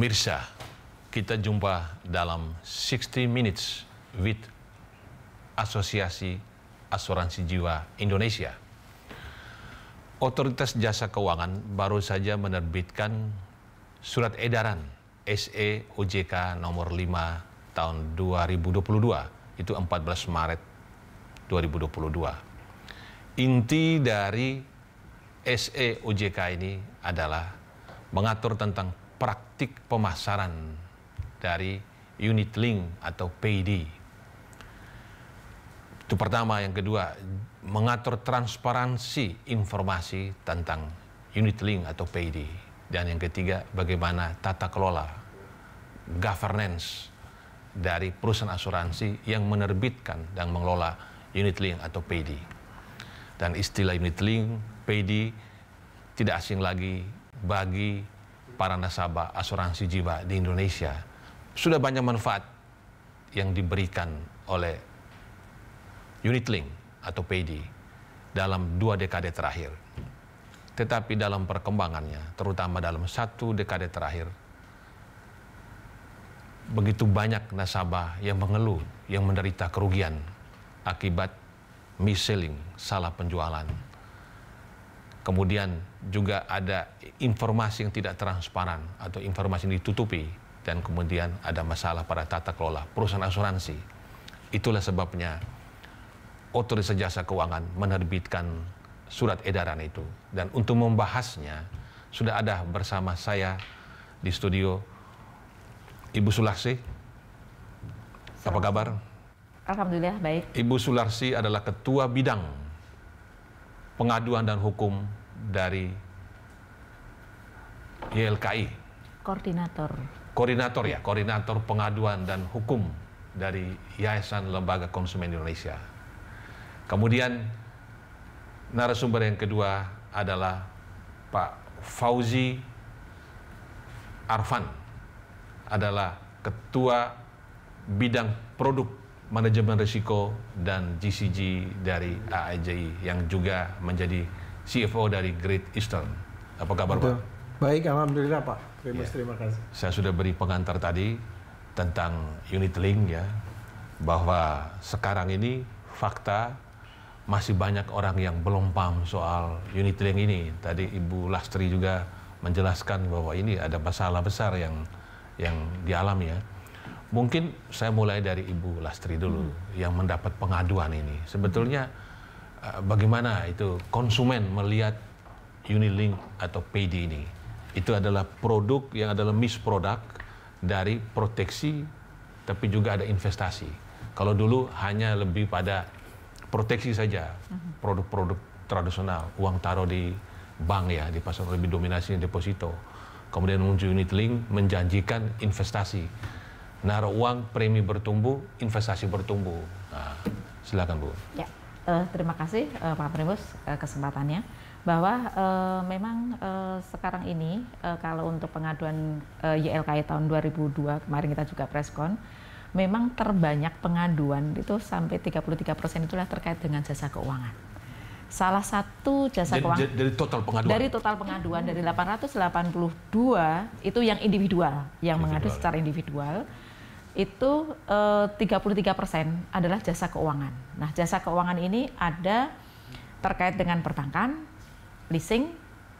Pemirsa, kita jumpa dalam 60 Minutes with Asosiasi Asuransi Jiwa Indonesia. Otoritas Jasa Keuangan baru saja menerbitkan surat edaran SE OJK nomor 5 tahun 2022, itu 14 Maret 2022. Inti dari SE OJK ini adalah mengatur tentang praktik pemasaran dari unit link atau PID. Itu pertama. Yang kedua, mengatur transparansi informasi tentang unit link atau PID. Dan yang ketiga, bagaimana tata kelola governance dari perusahaan asuransi yang menerbitkan dan mengelola unit link atau PID. Dan istilah unit link, PID tidak asing lagi bagi para nasabah asuransi jiwa di Indonesia. Sudah banyak manfaat yang diberikan oleh unit link atau PID dalam 2 dekade terakhir. Tetapi dalam perkembangannya, terutama dalam 1 dekade terakhir, begitu banyak nasabah yang mengeluh, yang menderita kerugian akibat mis-selling, salah penjualan. Kemudian juga ada informasi yang tidak transparan atau informasi yang ditutupi, dan kemudian ada masalah pada tata kelola perusahaan asuransi. Itulah sebabnya Otoritas Jasa Keuangan menerbitkan surat edaran itu. Dan untuk membahasnya sudah ada bersama saya di studio Ibu Sularsi. Apa kabar? Alhamdulillah baik. Ibu Sularsi adalah Ketua Bidang Pengaduan dan Hukum dari YLKI. Koordinator Pengaduan dan Hukum dari Yayasan Lembaga Konsumen Indonesia. Kemudian narasumber yang kedua adalah Pak Fauzi Arfan, adalah Ketua Bidang Produk Manajemen Risiko dan GCG dari AIJI, yang juga menjadi CFO dari Great Eastern. Apa kabar, Pak? Baik, alhamdulillah, Pak. Terima kasih. Saya sudah beri pengantar tadi tentang unit link, ya, bahwa sekarang ini fakta masih banyak orang yang belum paham soal unit link ini. Tadi Ibu Lastri juga menjelaskan bahwa ini ada masalah besar yang dialami, ya. Mungkin saya mulai dari Ibu Lastri dulu yang mendapat pengaduan ini. Sebetulnya bagaimana itu konsumen melihat unit link atau PID ini? Itu adalah produk yang adalah misproduk dari proteksi, tapi juga ada investasi. Kalau dulu hanya lebih pada proteksi saja, produk-produk tradisional, uang taruh di bank, ya, di pasar lebih dominasi deposito. Kemudian muncul unit link menjanjikan investasi. Naruh uang, premi bertumbuh, investasi bertumbuh. Nah, silakan, Bu. Ya, terima kasih Pak Primus kesempatannya. Bahwa memang sekarang ini kalau untuk pengaduan YLKI tahun 2002, kemarin kita juga preskon, memang terbanyak pengaduan itu sampai 33% itulah terkait dengan jasa keuangan. Salah satu jasa keuangan dari total pengaduan? Dari total pengaduan, dari 882 itu yang individual, yang mengadu secara individual. Itu 33% adalah jasa keuangan. Nah, jasa keuangan ini ada terkait dengan perbankan, leasing,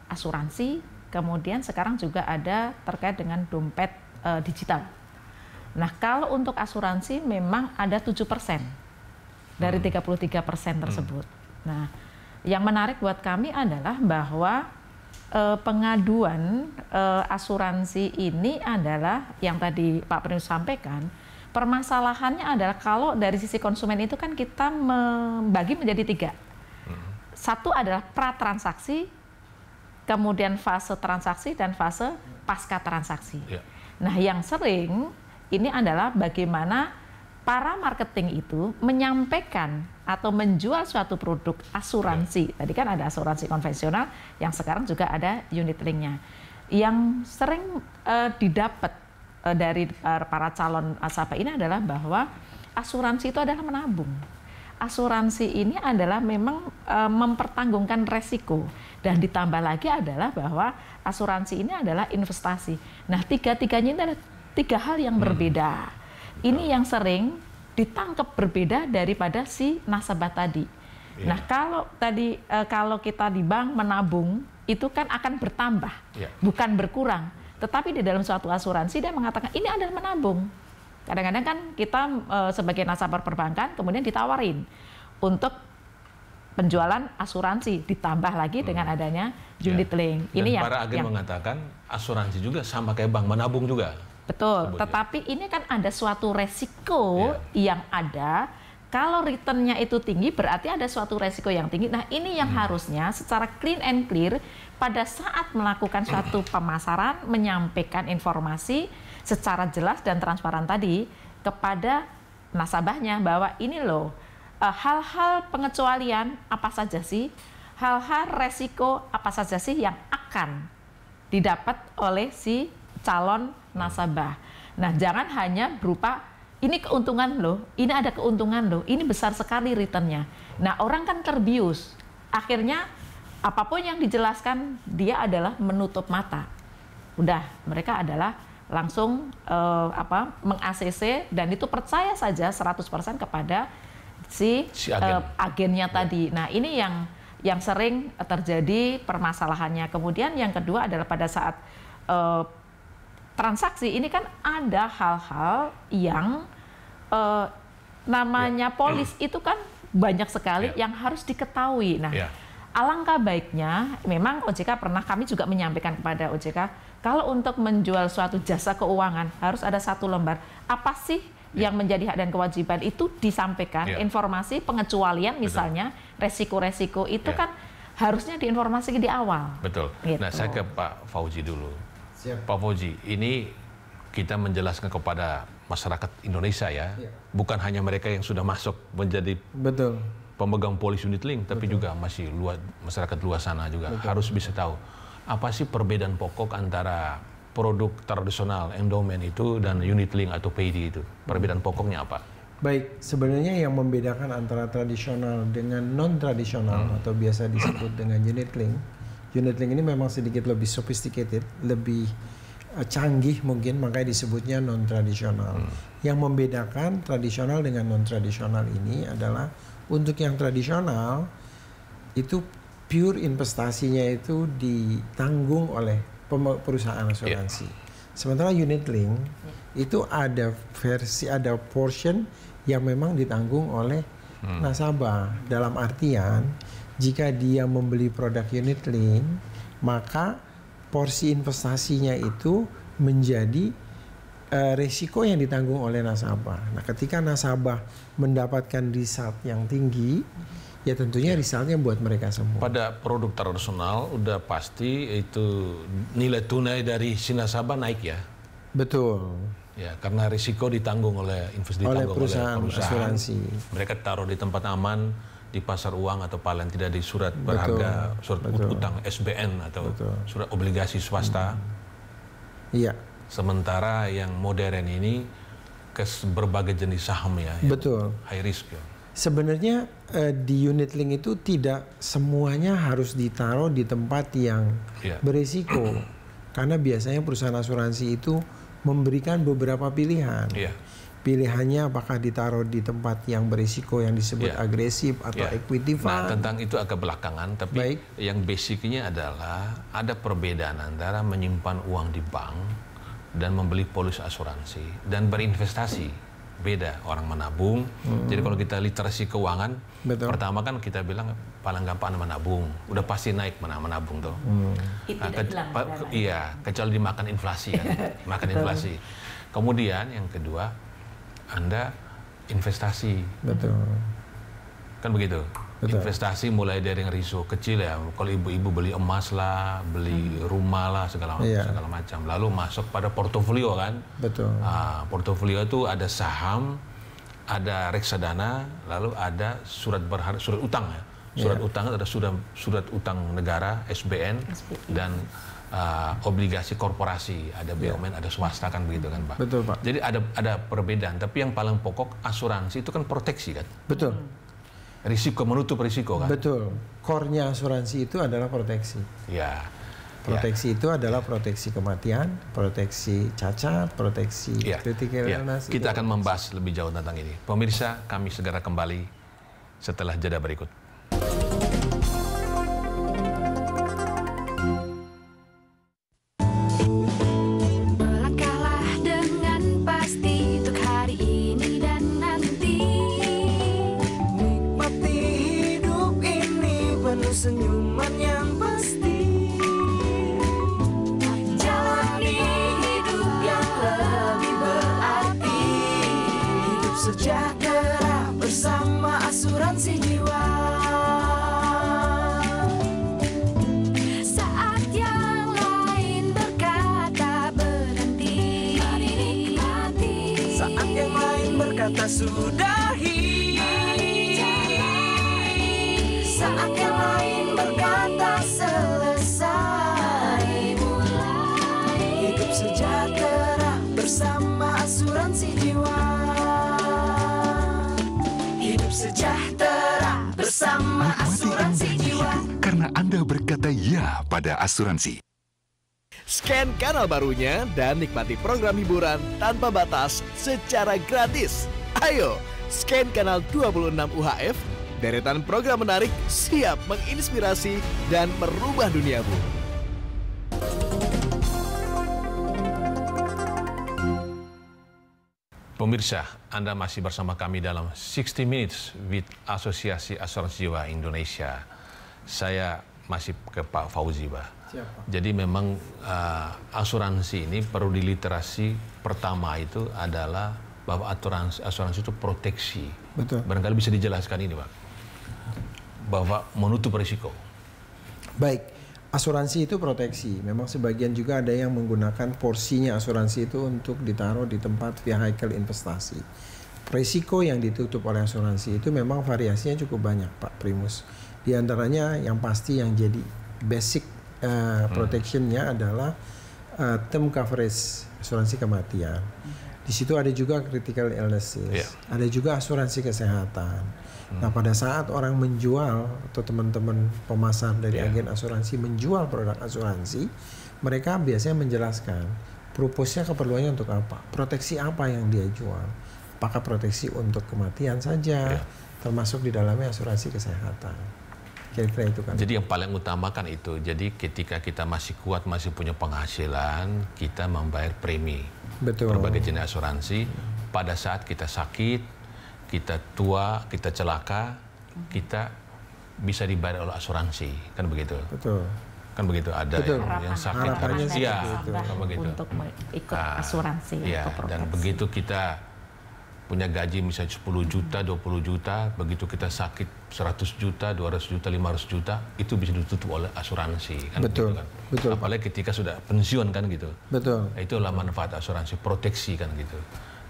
asuransi, kemudian sekarang juga ada terkait dengan dompet digital. Nah, kalau untuk asuransi memang ada 7% dari 33% tersebut. Nah, yang menarik buat kami adalah bahwa pengaduan asuransi ini adalah yang tadi Pak Primus sampaikan, permasalahannya adalah kalau dari sisi konsumen itu kan kita membagi menjadi 3. Satu adalah pra-transaksi, kemudian fase transaksi, dan fase pasca transaksi. Yeah. Nah, yang sering ini adalah bagaimana para marketing itu menyampaikan atau menjual suatu produk asuransi. Tadi kan ada asuransi konvensional, yang sekarang juga ada unit linknya. Yang sering didapat dari para calon nasabah ini adalah bahwa asuransi itu adalah menabung. Asuransi ini adalah memang mempertanggungan resiko. Dan ditambah lagi adalah bahwa asuransi ini adalah investasi. Nah, tiga-tiganya ini adalah tiga hal yang berbeda. Ini yang sering ditangkap berbeda daripada si nasabah tadi. Nah, kalau kita di bank menabung itu kan akan bertambah, bukan berkurang. Tetapi di dalam suatu asuransi dia mengatakan ini adalah menabung. Kadang-kadang kan kita sebagai nasabah perbankan kemudian ditawarin untuk penjualan asuransi ditambah lagi dengan adanya unit link. Ini dan para agen mengatakan asuransi juga sama kayak bank, menabung juga. Betul, tetapi ini kan ada suatu resiko yang ada. Kalau returnnya itu tinggi berarti ada suatu resiko yang tinggi. Nah, ini yang harusnya secara clean and clear pada saat melakukan suatu pemasaran menyampaikan informasi secara jelas dan transparan tadi kepada nasabahnya bahwa ini loh hal-hal pengecualian apa saja sih, hal-hal resiko apa saja sih yang akan didapat oleh si calon nasabah. Nah, jangan hanya berupa ini keuntungan loh, ini ada keuntungan loh, ini besar sekali returnnya. Nah, orang kan terbius. Akhirnya apapun yang dijelaskan dia adalah menutup mata. Udah, mereka adalah langsung meng-ACC dan itu percaya saja 100% kepada si agennya tadi. Nah, ini yang sering terjadi permasalahannya. Kemudian yang kedua adalah pada saat transaksi ini kan ada hal-hal yang namanya polis itu kan banyak sekali yang harus diketahui. Nah, alangkah baiknya memang OJK kami juga menyampaikan kepada OJK kalau untuk menjual suatu jasa keuangan harus ada satu lembar. Apa sih yang menjadi hak dan kewajiban itu disampaikan, informasi pengecualian misalnya, resiko-resiko itu kan harusnya diinformasikan di awal. Betul. Gitu. Nah, saya ke Pak Fauzi dulu. Siap. Pak Fauzi, ini kita menjelaskan kepada masyarakat Indonesia bukan hanya mereka yang sudah masuk menjadi pemegang polis unit link, tapi juga masih masyarakat luas sana juga harus bisa tahu apa sih perbedaan pokok antara produk tradisional endowment itu dan unit link atau PD itu. Perbedaan pokoknya apa? Baik, sebenarnya yang membedakan antara tradisional dengan non-tradisional atau biasa disebut dengan unit link. Unit link ini memang sedikit lebih sophisticated, lebih canggih mungkin, makanya disebutnya non-tradisional. Yang membedakan tradisional dengan non-tradisional ini adalah untuk yang tradisional itu pure investasinya itu ditanggung oleh perusahaan asuransi. Sementara unit link itu ada portion yang memang ditanggung oleh nasabah. Dalam artian jika dia membeli produk unit link, maka porsi investasinya itu menjadi resiko yang ditanggung oleh nasabah. Nah, ketika nasabah mendapatkan result yang tinggi, ya tentunya resultnya buat mereka semua. Pada produk tradisional udah pasti itu nilai tunai dari si nasabah naik ya. Betul. Ya, karena risiko ditanggung oleh perusahaan asuransi. Mereka taruh di tempat aman, di pasar uang atau paling tidak di surat berharga, surat utang SBN atau surat obligasi swasta. Iya. Sementara yang modern ini ke berbagai jenis saham ya. Betul. High risk ya. Sebenarnya di unit link itu tidak semuanya harus ditaruh di tempat yang berisiko. Karena biasanya perusahaan asuransi itu memberikan beberapa pilihan. Pilihannya apakah ditaruh di tempat yang berisiko yang disebut agresif atau equity fund. Nah, tentang itu agak belakangan, tapi yang basicnya adalah ada perbedaan antara menyimpan uang di bank dan membeli polis asuransi dan berinvestasi. Beda, orang menabung. Jadi kalau kita literasi keuangan, pertama kan kita bilang paling gampang menabung. Udah pasti naik menabung tuh. Kecuali dimakan inflasi kan. Makan inflasi. Kemudian yang kedua, Anda investasi. Kan begitu. Investasi mulai dari yang risiko kecil ya. Kalau ibu-ibu beli emas lah, beli rumah lah, segala macam. Lalu masuk pada portofolio kan. Portofolio itu ada saham, ada reksadana, lalu ada surat utang ya. Surat utang ada surat utang negara SBN dan obligasi korporasi, ada BUMN, ada swasta kan begitu kan Pak. Betul Pak. Jadi ada perbedaan. Tapi yang paling pokok asuransi itu kan proteksi kan. Betul. risiko, menutup risiko kan. Betul. Core-nya asuransi itu adalah proteksi. Ya. Proteksi itu adalah proteksi kematian, proteksi cacat, proteksi critical illness. Kita akan membahas lebih jauh tentang ini. Pemirsa, kami segera kembali setelah jeda berikut. Senyuman yang pasti, jalani hidup yang lebih berarti, hidup sejahtera bersama asuransi jiwa. Saat yang lain berkata berhenti, saat yang lain berkata sudahi, saat yang lain berkata selesai, mulai hidup sejahtera bersama asuransi jiwa. Hidup sejahtera bersama asuransi jiwa. Karena Anda berkata ya pada asuransi. Scan kanal barunya dan nikmati program hiburan tanpa batas secara gratis. Ayo, scan kanal 26 UHF. Deretan program menarik siap menginspirasi dan merubah duniamu. Pemirsa, Anda masih bersama kami dalam 60 Minutes with Asosiasi Asuransi Jiwa Indonesia. Saya masih ke Pak Fauzi, Pak. Siapa? Jadi memang asuransi ini perlu diliterasi. Pertama itu adalah bahwa asuransi itu proteksi. Betul. Barangkali bisa dijelaskan ini, Pak, bahwa menutup risiko. Baik, asuransi itu proteksi. Memang sebagian juga ada yang menggunakan porsinya asuransi itu untuk ditaruh di tempat vehicle investasi. Risiko yang ditutup oleh asuransi itu memang variasinya cukup banyak, Pak Primus. Di antaranya yang pasti yang jadi basic protectionnya adalah term coverage, asuransi kematian. Di situ ada juga critical illnesses, ada juga asuransi kesehatan. Nah, pada saat orang menjual atau teman-teman pemasar dari agen asuransi menjual produk asuransi, mereka biasanya menjelaskan purpose-nya, keperluannya untuk apa, proteksi apa yang dia jual. Apakah proteksi untuk kematian saja, termasuk di dalamnya asuransi kesehatan. Kira-kira itu kan. Jadi yang paling utama kan itu. Jadi ketika kita masih kuat, masih punya penghasilan, kita membayar premi. Betul. Berbagai jenis asuransi. Pada saat kita sakit, kita tua, kita celaka, kita bisa dibayar oleh asuransi, kan begitu? Betul. Kan begitu, ada yang sakit harapannya karena kan begitu. Untuk ikut asuransi. Ya, dan begitu kita punya gaji misalnya 10 juta, 20 juta, begitu kita sakit 100 juta, 200 juta, 500 juta, itu bisa ditutup oleh asuransi, kan? Betul. Begitu, kan? Betul. Apalagi ketika sudah pensiun, kan gitu. Betul. Itulah manfaat asuransi, proteksi, kan gitu.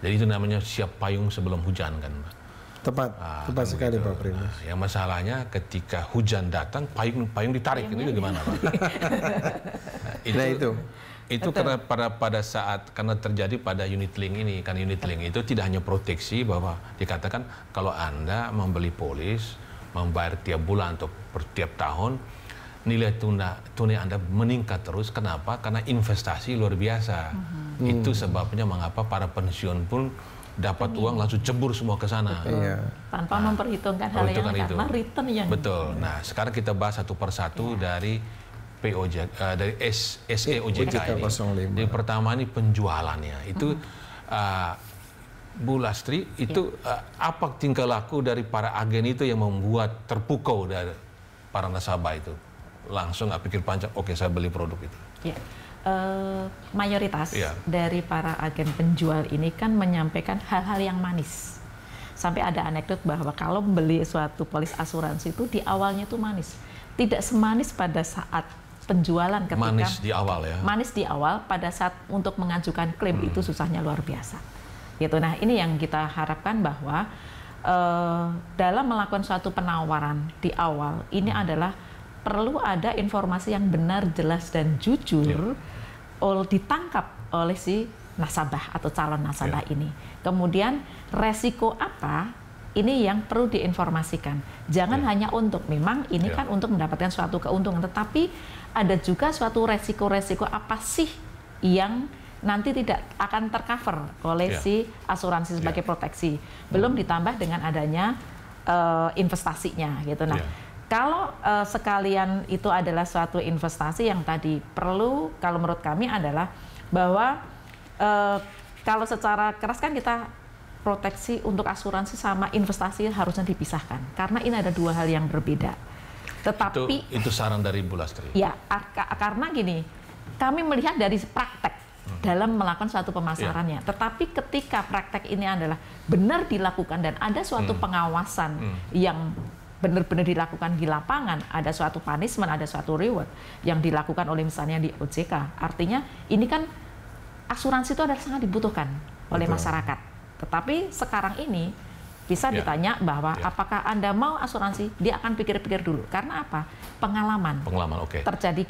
Jadi itu namanya siap payung sebelum hujan, kan? Tepat, tepat kan sekali begitu. Pak Primus. Nah, yang masalahnya ketika hujan datang, payung ditarik, itu gimana, Pak? Itu karena pada saat karena terjadi pada unit link ini, kan unit link itu tidak hanya proteksi, bahwa dikatakan kalau Anda membeli polis, membayar tiap bulan atau per tiap tahun, nilai tunai Anda meningkat terus. Kenapa? Karena investasi luar biasa. Itu sebabnya mengapa para pensiun pun dapat uang langsung cebur semua ke sana. Tanpa memperhitungkan hal yang lain, karena return yang betul. Nah, sekarang kita bahas satu persatu dari dari SEOJK ini. Jadi pertama ini penjualannya itu Bu Lastri itu apa tingkah laku dari para agen itu yang membuat terpukau dari para nasabah itu langsung nggak pikir panjang, oke saya beli produk itu. Ya. Mayoritas dari para agen penjual ini kan menyampaikan hal-hal yang manis. Sampai ada anekdot bahwa kalau membeli suatu polis asuransi itu di awalnya itu manis, tidak semanis pada saat penjualan, ketika manis di awal ya. Manis di awal, pada saat untuk mengajukan klaim itu susahnya luar biasa. Gitu. Nah, ini yang kita harapkan bahwa dalam melakukan suatu penawaran di awal ini adalah perlu ada informasi yang benar, jelas dan jujur ditangkap oleh si nasabah atau calon nasabah ini. Kemudian resiko apa ini yang perlu diinformasikan. Jangan hanya untuk, memang ini kan untuk mendapatkan suatu keuntungan, tetapi ada juga suatu resiko-resiko apa sih yang nanti tidak akan tercover oleh si asuransi sebagai proteksi. Belum ditambah dengan adanya investasinya gitu. Nah, kalau sekalian itu adalah suatu investasi yang tadi perlu, kalau menurut kami adalah bahwa kalau secara keras kan kita proteksi untuk asuransi sama investasi harusnya dipisahkan karena ini ada dua hal yang berbeda. Tetapi itu saran dari Bu Lastri. Ya, karena gini, kami melihat dari praktek dalam melakukan suatu pemasarannya. Tetapi ketika praktek ini adalah benar dilakukan dan ada suatu pengawasan yang benar-benar dilakukan di lapangan, ada suatu punishment, ada suatu reward yang dilakukan oleh misalnya di OJK. Artinya ini kan asuransi itu adalah sangat dibutuhkan oleh masyarakat. Tetapi sekarang ini bisa ditanya bahwa apakah Anda mau asuransi, dia akan pikir-pikir dulu. Karena apa? Pengalaman terjadi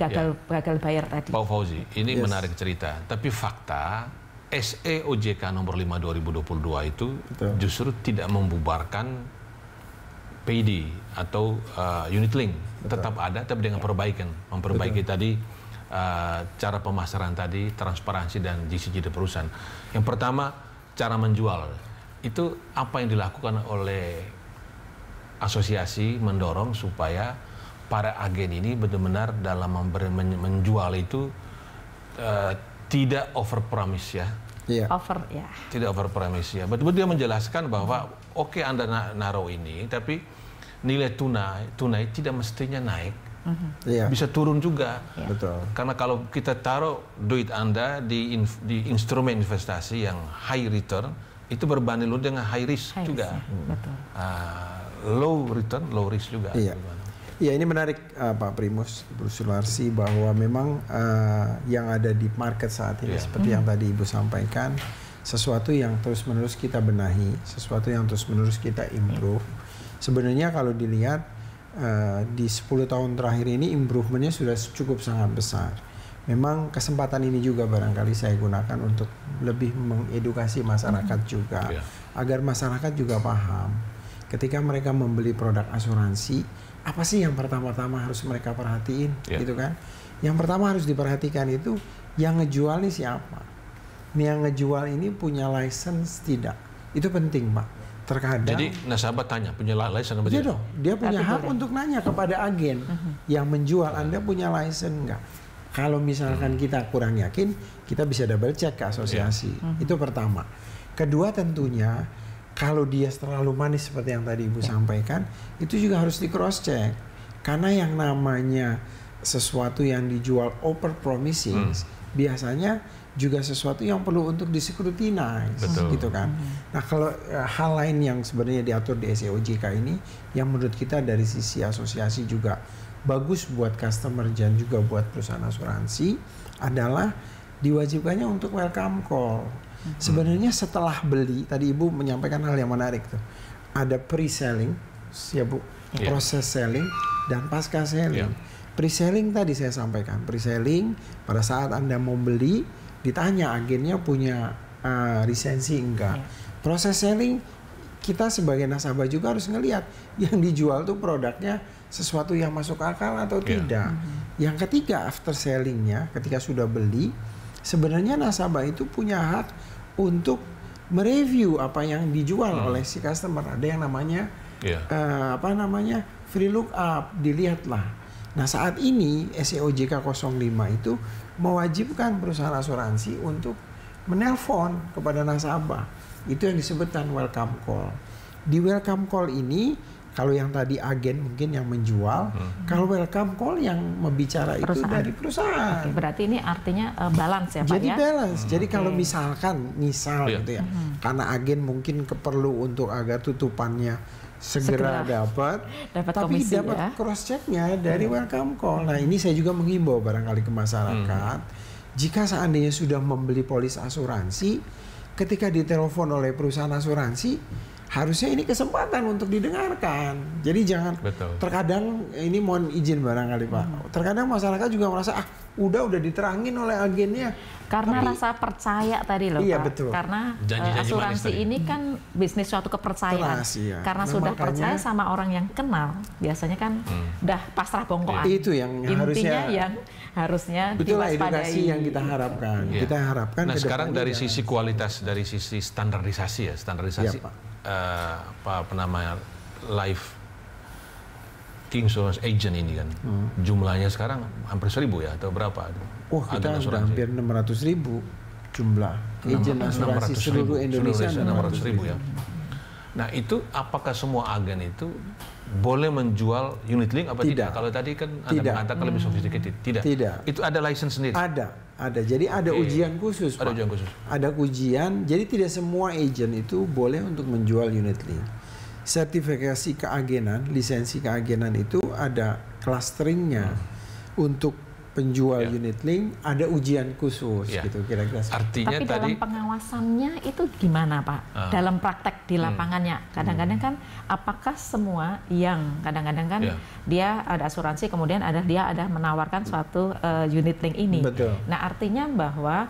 gagal bayar tadi. Pak Fauzi, ini menarik cerita. Tapi fakta SE OJK nomor 5 2022 itu justru tidak membubarkan PID atau unit link. Tetap ada, tapi dengan perbaikan. Memperbaiki tadi cara pemasaran tadi, transparansi dan GCG di perusahaan. Yang pertama, cara menjual. Itu apa yang dilakukan oleh asosiasi mendorong supaya para agen ini benar-benar dalam menjual itu tidak over promise ya. Tidak over promise ya. Betul-betul dia menjelaskan bahwa oke, Anda naruh ini, tapi nilai tunai tidak mestinya naik. Bisa turun juga. Betul. Karena kalau kita taruh duit Anda di instrumen investasi yang high return, itu berbanding dengan high risk juga. Betul. Low return, low risk juga. Iya, ini menarik Pak Primus, Ibu Sularsi, bahwa memang yang ada di market saat ini seperti yang tadi Ibu sampaikan, sesuatu yang terus-menerus kita benahi, sesuatu yang terus-menerus kita improve. Sebenarnya kalau dilihat di 10 tahun terakhir ini improvementnya sudah cukup sangat besar. Memang kesempatan ini juga barangkali saya gunakan untuk lebih mengedukasi masyarakat juga, agar masyarakat juga paham ketika mereka membeli produk asuransi, apa sih yang pertama-tama harus mereka perhatiin, gitu kan? Yang pertama harus diperhatikan itu yang ngejual ini siapa, yang ngejual ini punya license tidak, itu penting Pak. Terkadang, jadi nasabah tanya punya license apa tidak? Dia punya hak untuk nanya kepada agen yang menjual, Anda punya license enggak? Kalau misalkan kita kurang yakin, kita bisa double check ke asosiasi. Itu pertama. Kedua tentunya, kalau dia terlalu manis seperti yang tadi Ibu sampaikan, itu juga harus di cross check. Karena yang namanya sesuatu yang dijual over promising, biasanya juga sesuatu yang perlu untuk diskrutinise, gitu kan. Nah, kalau hal lain yang sebenarnya diatur di SE OJK ini, yang menurut kita dari sisi asosiasi juga bagus buat customer dan juga buat perusahaan asuransi adalah diwajibkannya untuk welcome call. Sebenarnya setelah beli, tadi Ibu menyampaikan hal yang menarik tuh. Ada pre-selling, ya Bu, proses selling dan pasca selling. Pre-selling tadi saya sampaikan, pre-selling pada saat Anda mau beli ditanya agennya punya lisensi enggak. Proses selling kita sebagai nasabah juga harus ngelihat yang dijual tuh produknya sesuatu yang masuk akal atau tidak. Yang ketiga, after sellingnya, ketika sudah beli, sebenarnya nasabah itu punya hak untuk mereview apa yang dijual oleh si customer. Ada yang namanya free look up, dilihatlah. Nah, saat ini SE OJK 05 itu mewajibkan perusahaan asuransi untuk menelpon kepada nasabah. Itu yang disebutkan welcome call. Di welcome call ini, kalau yang tadi agen mungkin yang menjual, kalau welcome call yang membicara itu dari perusahaan. Berarti ini artinya balance ya Pak ya? Jadi balance. Jadi kalau misal gitu ya, karena agen mungkin perlu untuk agar tutupannya segera dapat tapi komisi, dapat cross checknya dari welcome call. Nah, ini saya juga menghimbau barangkali ke masyarakat, jika seandainya sudah membeli polis asuransi, ketika ditelepon oleh perusahaan asuransi, harusnya ini kesempatan untuk didengarkan. Jadi jangan, terkadang ini mohon izin barangkali Pak, terkadang masyarakat juga merasa udah diterangin oleh agennya, Karena rasa percaya tadi loh, Iya, Pak. betul. Karena Janji-janji manis asuransi tadi. ini kan bisnis suatu kepercayaan. Trust, iya. Karena Nah, sudah makanya- percaya sama orang yang kenal, biasanya kan udah pasrah bongkoan. Itu yang Intinya harusnya- yang harusnya Betul lah, diwaspadai. edukasi yang kita harapkan. Iya. Kita harapkan Nah ke sekarang depannya dari jangan- sisi kualitas, dari sisi standarisasi ya, standarisasi Iya, Pak. apa namanya life insurance agent ini kan, jumlahnya sekarang hampir 1.000 ya atau berapa? Wah, kita Agen sudah asuransi. hampir 600.000 jumlah agent asuransi 600.000, seluruh Indonesia. 600.000 ya. Nah itu apakah semua agen itu boleh menjual unit link apa tidak? Tidak. Kalau tadi kan Anda Tidak. mengatakan lebih sophisticated. Tidak. Tidak. Itu ada license sendiri. Ada. Jadi ada Oke. ujian khusus, Ada Pak. ujian khusus. Ada ujian, jadi tidak semua agent itu boleh untuk menjual unit link. Sertifikasi keagenan, lisensi keagenan itu ada clusteringnya. Untuk penjual Ya. unit link ada ujian khusus Ya. gitu kira-kira. Artinya Tapi tadi dalam pengawasannya itu gimana, Pak? Dalam praktek di lapangannya, kadang-kadang kan apakah semua yang kadang-kadang kan Ya. dia ada asuransi, kemudian dia ada menawarkan suatu unit link ini. Betul. Nah, artinya bahwa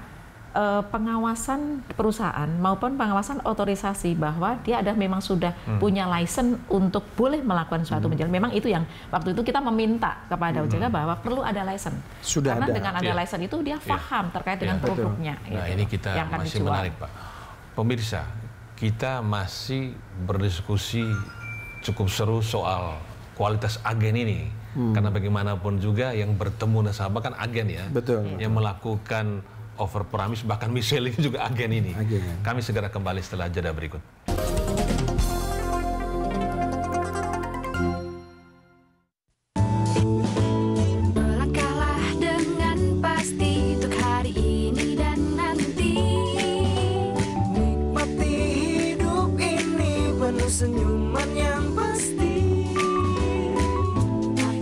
pengawasan perusahaan maupun pengawasan otorisasi bahwa dia ada memang sudah punya license untuk boleh melakukan suatu penjualan. Memang itu yang waktu itu kita meminta kepada OJK bahwa perlu ada license. Sudah Karena ada. dengan ada Iya. license itu dia paham terkait dengan Iya. Betul. produknya. Nah gitu, ini kita yang akan masih dijual. menarik Pak. Pemirsa, kita masih berdiskusi cukup seru soal kualitas agen ini. Karena bagaimanapun juga yang bertemu nasabah kan agen ya. Betul. Yang melakukan over promise bahkan mis-selling juga agen ini. Agen. Kami segera kembali setelah jeda berikut. Melangkahlah dengan pasti untuk hari ini dan nanti. Nikmati hidup ini penuh senyuman yang pasti.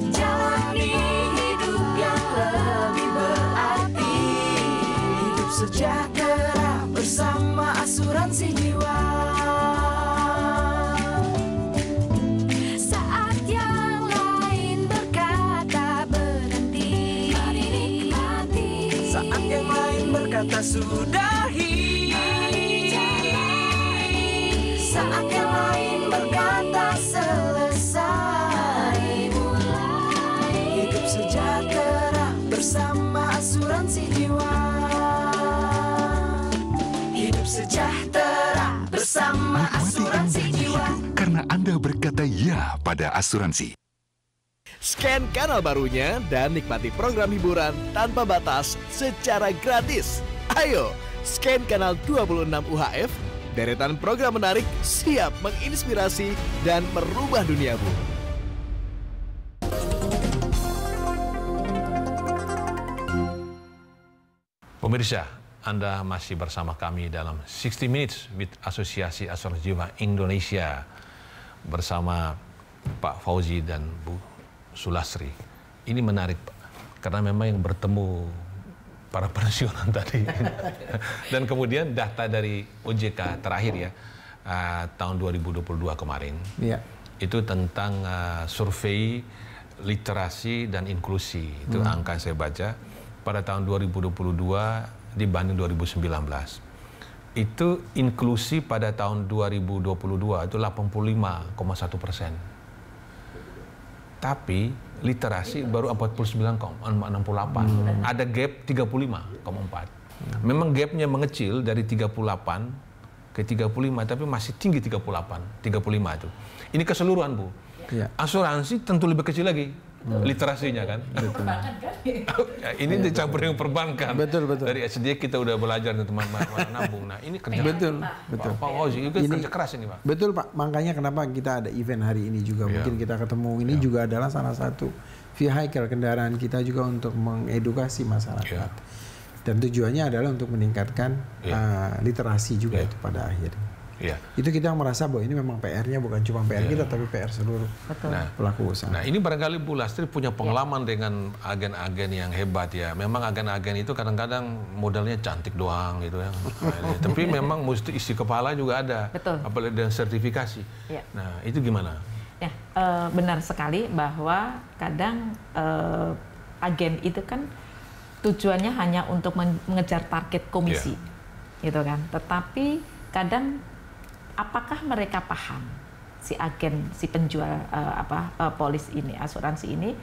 Jalani hidup yang lebih berarti. Hidup sejahtera Bersama asuransi jiwa. Saat yang lain berkata berhenti, mari nikmati. saat yang lain berkata sudahi. Saat yang lain berkata selesai, mulai. Hidup sejahtera Bersama asuransi jiwa. Hidup sejahtera bersama asuransi jiwa. Karena Anda berkata ya pada asuransi. Scan kanal barunya dan nikmati program hiburan tanpa batas secara gratis. Ayo, scan kanal 26 UHF, deretan program menarik siap menginspirasi dan merubah duniamu. Pemirsa, Anda masih bersama kami dalam 60 Minutes with Asosiasi Asuransi Jiwa Indonesia bersama Pak Fauzi dan Bu Sulastri. Ini menarik, Pak, karena memang yang bertemu para pensiunan tadi. Dan kemudian data dari OJK terakhir ya, tahun 2022 kemarin, Iya. itu tentang survei literasi dan inklusi. Itu angka yang saya baca pada tahun 2022 dibanding 2019. Itu inklusi pada tahun 2022 itu 85,1%. Tapi literasi baru 49,68. Ada gap 35,4. Memang gapnya mengecil dari 38 ke 35, tapi masih tinggi 35 itu. Ini keseluruhan, Bu. Iya. Asuransi tentu lebih kecil lagi literasinya kan. Ini dicampur dengan perbankan. Betul. Dari SD kita udah belajar teman nabung. Nah ini kerja. Betul. Pak Fauzi itu kerja keras ini Pak. Betul Pak, makanya kenapa kita ada event hari ini juga. Iya. Mungkin kita ketemu ini juga adalah salah satu vehicle kendaraan kita juga untuk mengedukasi masyarakat. Iya. Dan tujuannya adalah untuk meningkatkan literasi juga itu pada akhirnya. Iya. Itu kita merasa bahwa ini memang PR-nya bukan cuma PR kita tapi PR seluruh pelaku usaha. Nah ini barangkali Bu Lastri punya pengalaman dengan agen-agen yang hebat ya. Memang agen-agen itu kadang-kadang modalnya cantik doang gitu ya. Tapi memang mesti isi kepala juga ada. Betul. Apalagi dengan sertifikasi. Ya. Nah itu gimana? Ya, benar sekali bahwa kadang agen itu kan tujuannya hanya untuk mengejar target komisi, gitu kan. Tetapi kadang apakah mereka paham si agen, si penjual polis ini, asuransi ini,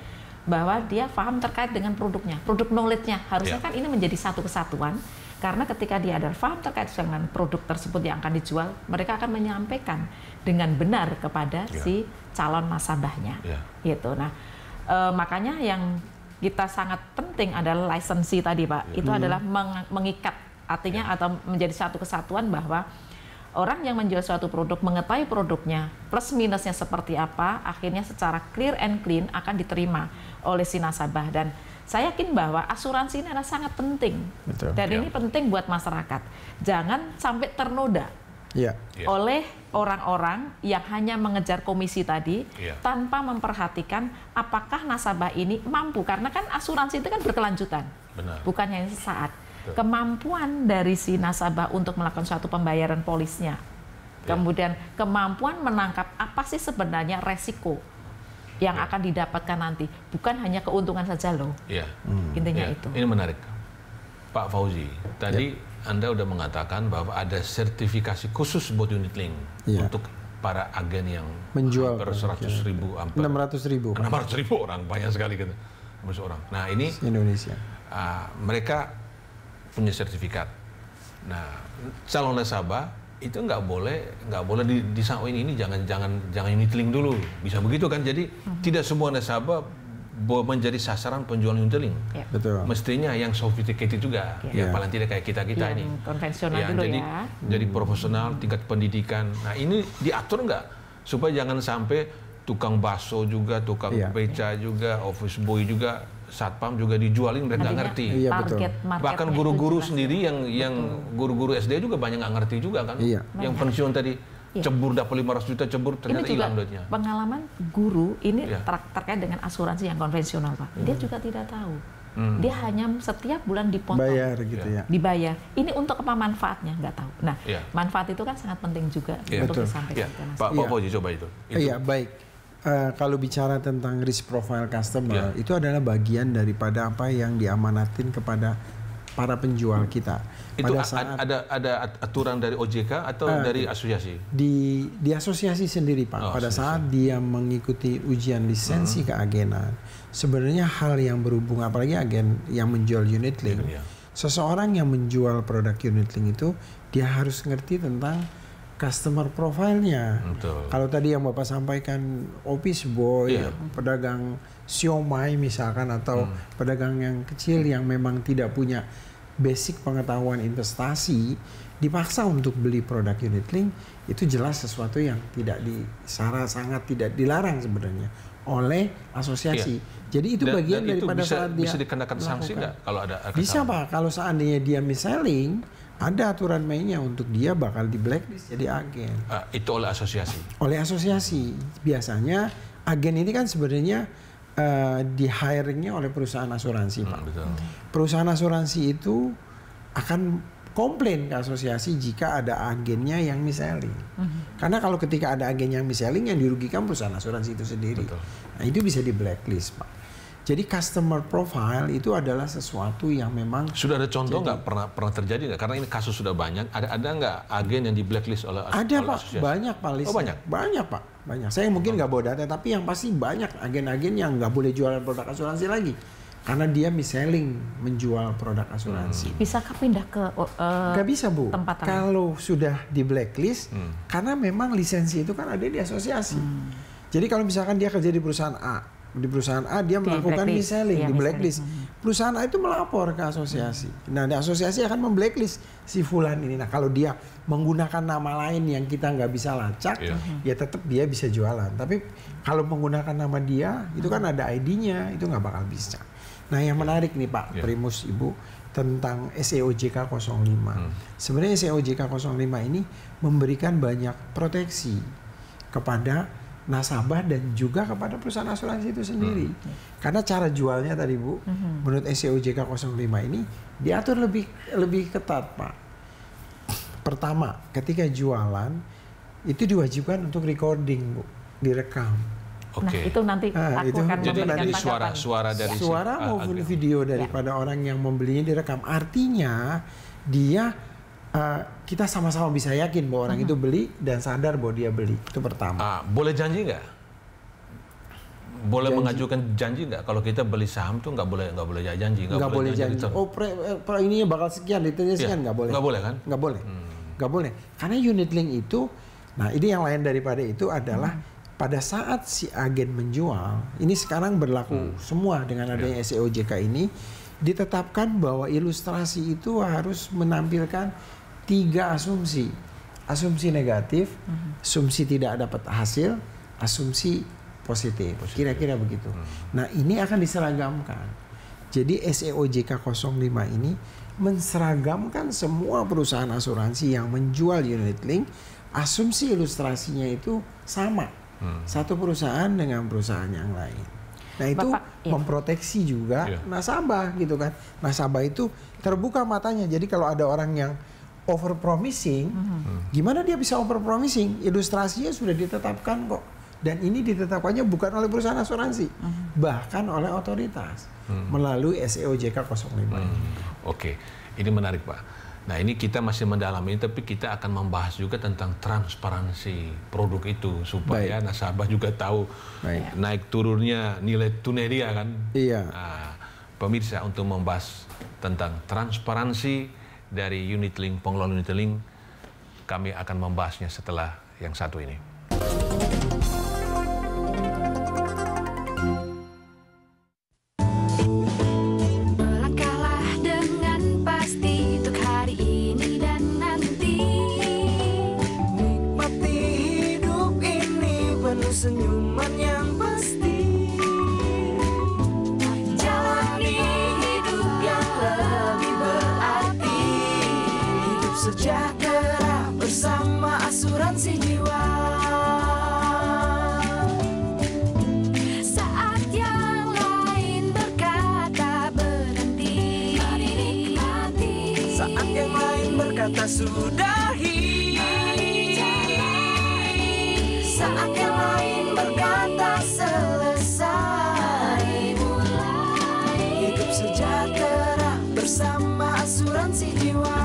bahwa dia paham terkait dengan produknya, produk knowledge-nya. Harusnya kan ini menjadi satu kesatuan, karena ketika dia ada paham terkait dengan produk tersebut yang akan dijual, mereka akan menyampaikan dengan benar kepada si calon nasabahnya, gitu. Nah, makanya yang kita sangat penting adalah lisensi tadi, Pak. Itu adalah mengikat, artinya atau menjadi satu kesatuan bahwa orang yang menjual suatu produk mengetahui produknya plus minusnya seperti apa, akhirnya secara clear and clean akan diterima oleh si nasabah. Dan saya yakin bahwa asuransi ini adalah sangat penting. Betul. Dan ini penting buat masyarakat. Jangan sampai ternoda oleh orang-orang yang hanya mengejar komisi tadi tanpa memperhatikan apakah nasabah ini mampu. Karena kan asuransi itu kan berkelanjutan, bukan hanya sesaat. Kemampuan dari si nasabah untuk melakukan suatu pembayaran polisnya, kemudian kemampuan menangkap apa sih sebenarnya resiko yang akan didapatkan nanti, bukan hanya keuntungan saja loh. Intinya itu. Ini menarik, Pak Fauzi. Tadi Anda udah mengatakan bahwa ada sertifikasi khusus buat unit link untuk para agen yang menjual 100.000, 600.000 orang, banyak sekali gitu, 100 orang. Nah ini Indonesia, mereka punya sertifikat. Nah, calon nasabah itu nggak boleh disangkain ini jangan unit link dulu. Bisa begitu kan? Jadi tidak semua nasabah menjadi sasaran penjual unit link. Betul. Mestinya yang sophisticated juga, ya paling tidak kayak kita ini. Konvensional dulu jadi profesional, tingkat pendidikan. Nah ini diatur nggak supaya jangan sampai tukang bakso juga, tukang beca juga, office boy juga, satpam juga dijualin mereka nggak ngerti. Bahkan guru-guru sendiri yang guru-guru SD juga banyak nggak ngerti juga kan. Yang pensiun tadi cebur dapat 500 juta cebur ternyata hilang duitnya. Pengalaman guru ini terkait dengan asuransi yang konvensional, Pak. Dia juga tidak tahu. Dia hanya setiap bulan dipotong. Bayar gitu Dibayar. Ini untuk apa manfaatnya nggak tahu. Nah, manfaat itu kan sangat penting juga untuk disampaikan. Pak Fauzi coba itu. Iya, baik. Kalau bicara tentang risk profile customer, itu adalah bagian daripada apa yang diamanatin kepada para penjual kita. Itu ada aturan dari OJK atau dari asosiasi? Di asosiasi sendiri, Pak. Pada saat dia mengikuti ujian lisensi keagenan, sebenarnya hal yang berhubungan, apalagi agen yang menjual unit link, seseorang yang menjual produk unit link itu dia harus ngerti tentang customer profile-nya. Kalau tadi yang Bapak sampaikan office boy, pedagang siomay misalkan, atau pedagang yang kecil yang memang tidak punya basic pengetahuan investasi, dipaksa untuk beli produk unit link, itu jelas sesuatu yang sangat tidak dilarang sebenarnya oleh asosiasi. Jadi itu bagian daripada saat dia bisa dikenakan sanksi nggak kalau ada kesalahan? Bisa, Pak. Kalau seandainya dia mis-selling, ada aturan mainnya untuk dia bakal di blacklist jadi agen. Itu oleh asosiasi? Oleh asosiasi. Biasanya agen ini kan sebenarnya di hiringnya oleh perusahaan asuransi, Pak. Perusahaan asuransi itu akan komplain ke asosiasi jika ada agennya yang mis-selling. Karena kalau ketika ada agen yang mis-selling, yang dirugikan perusahaan asuransi itu sendiri. Nah, itu bisa di blacklist, Pak. Jadi customer profile itu adalah sesuatu yang memang sudah ada contoh nggak pernah terjadi nggak? Karena ini kasus sudah banyak. Ada nggak agen yang di blacklist oleh asosiasi? Ada, Pak. Banyak, Pak. Banyak, Pak. Banyak. Saya mungkin nggak bawa data, tapi yang pasti banyak agen-agen yang nggak boleh jualan produk asuransi lagi karena dia mis-selling menjual produk asuransi. Bisakah pindah ke nggak bisa, Bu. Tempat kalau sudah di blacklist, karena memang lisensi itu kan ada di asosiasi. Jadi kalau misalkan dia kerja di perusahaan A, dia melakukan mis-selling, di blacklist. Perusahaan A itu melapor ke asosiasi. Nah, di asosiasi akan memblacklist si fulan ini. Nah, kalau dia menggunakan nama lain yang kita nggak bisa lacak, ya tetap dia bisa jualan. Tapi kalau menggunakan nama dia, itu kan ada ID-nya, itu nggak bakal bisa. Nah, yang menarik nih, Pak Primus, Ibu, tentang SEOJK 05. Sebenarnya SEOJK 05 ini memberikan banyak proteksi kepada nasabah dan juga kepada perusahaan asuransi itu sendiri. Karena cara jualnya tadi, Bu, menurut SEOJK 05 ini diatur lebih ketat, Pak. Pertama, ketika jualan itu diwajibkan untuk recording, Bu, direkam. Nah, itu nanti aku itu akan Jadi memberikan dari tanggapan. suara maupun video daripada orang yang membelinya direkam. Artinya dia kita sama-sama bisa yakin bahwa orang itu beli dan sadar bahwa dia beli. Itu pertama. Boleh janji nggak? Boleh mengajukan janji nggak? Kalau kita beli saham tuh nggak boleh janji. Nggak boleh janji. Oh, ininya bakal sekian, detailnya sekian, nggak boleh. Nggak boleh kan? Nggak boleh. Nggak boleh. Karena unit link itu, nah ini yang lain daripada itu adalah pada saat si agen menjual, ini sekarang berlaku semua dengan adanya SEOJK ini, ditetapkan bahwa ilustrasi itu harus menampilkan 3 asumsi. Asumsi negatif, asumsi tidak dapat hasil, asumsi positif. Kira-kira begitu. Nah, ini akan diseragamkan. Jadi SEOJK 05 ini menseragamkan semua perusahaan asuransi yang menjual unit link, asumsi ilustrasinya itu sama. Satu perusahaan dengan perusahaan yang lain. Nah, itu memproteksi juga nasabah gitu kan. Nasabah itu terbuka matanya. Jadi kalau ada orang yang over promising, gimana dia bisa over promising? Ilustrasinya sudah ditetapkan kok. Dan ini ditetapkannya bukan oleh perusahaan asuransi, bahkan oleh otoritas melalui SEOJK 05 ini. Oke, ini menarik Pak. Nah, ini kita masih mendalami, tapi kita akan membahas juga tentang transparansi produk itu supaya nasabah juga tahu naik turunnya nilai tunai dia kan. Iya. Nah, pemirsa, untuk membahas tentang transparansi dari unit link, pengelola unit link, kami akan membahasnya setelah yang satu ini. Melangkahlah dengan pasti untuk hari ini dan nanti. Nikmati hidup ini penuh senyuman yang pasti. Jalani hidup yang lebih berarti. Hidup sejahtera bersama asuransi jiwa. Saat yang lain berkata berhenti, mari nikmati. saat yang lain berkata sudahi. Saat yang lain berkata selesai, mulai. Hidup sejahtera Bersama asuransi jiwa.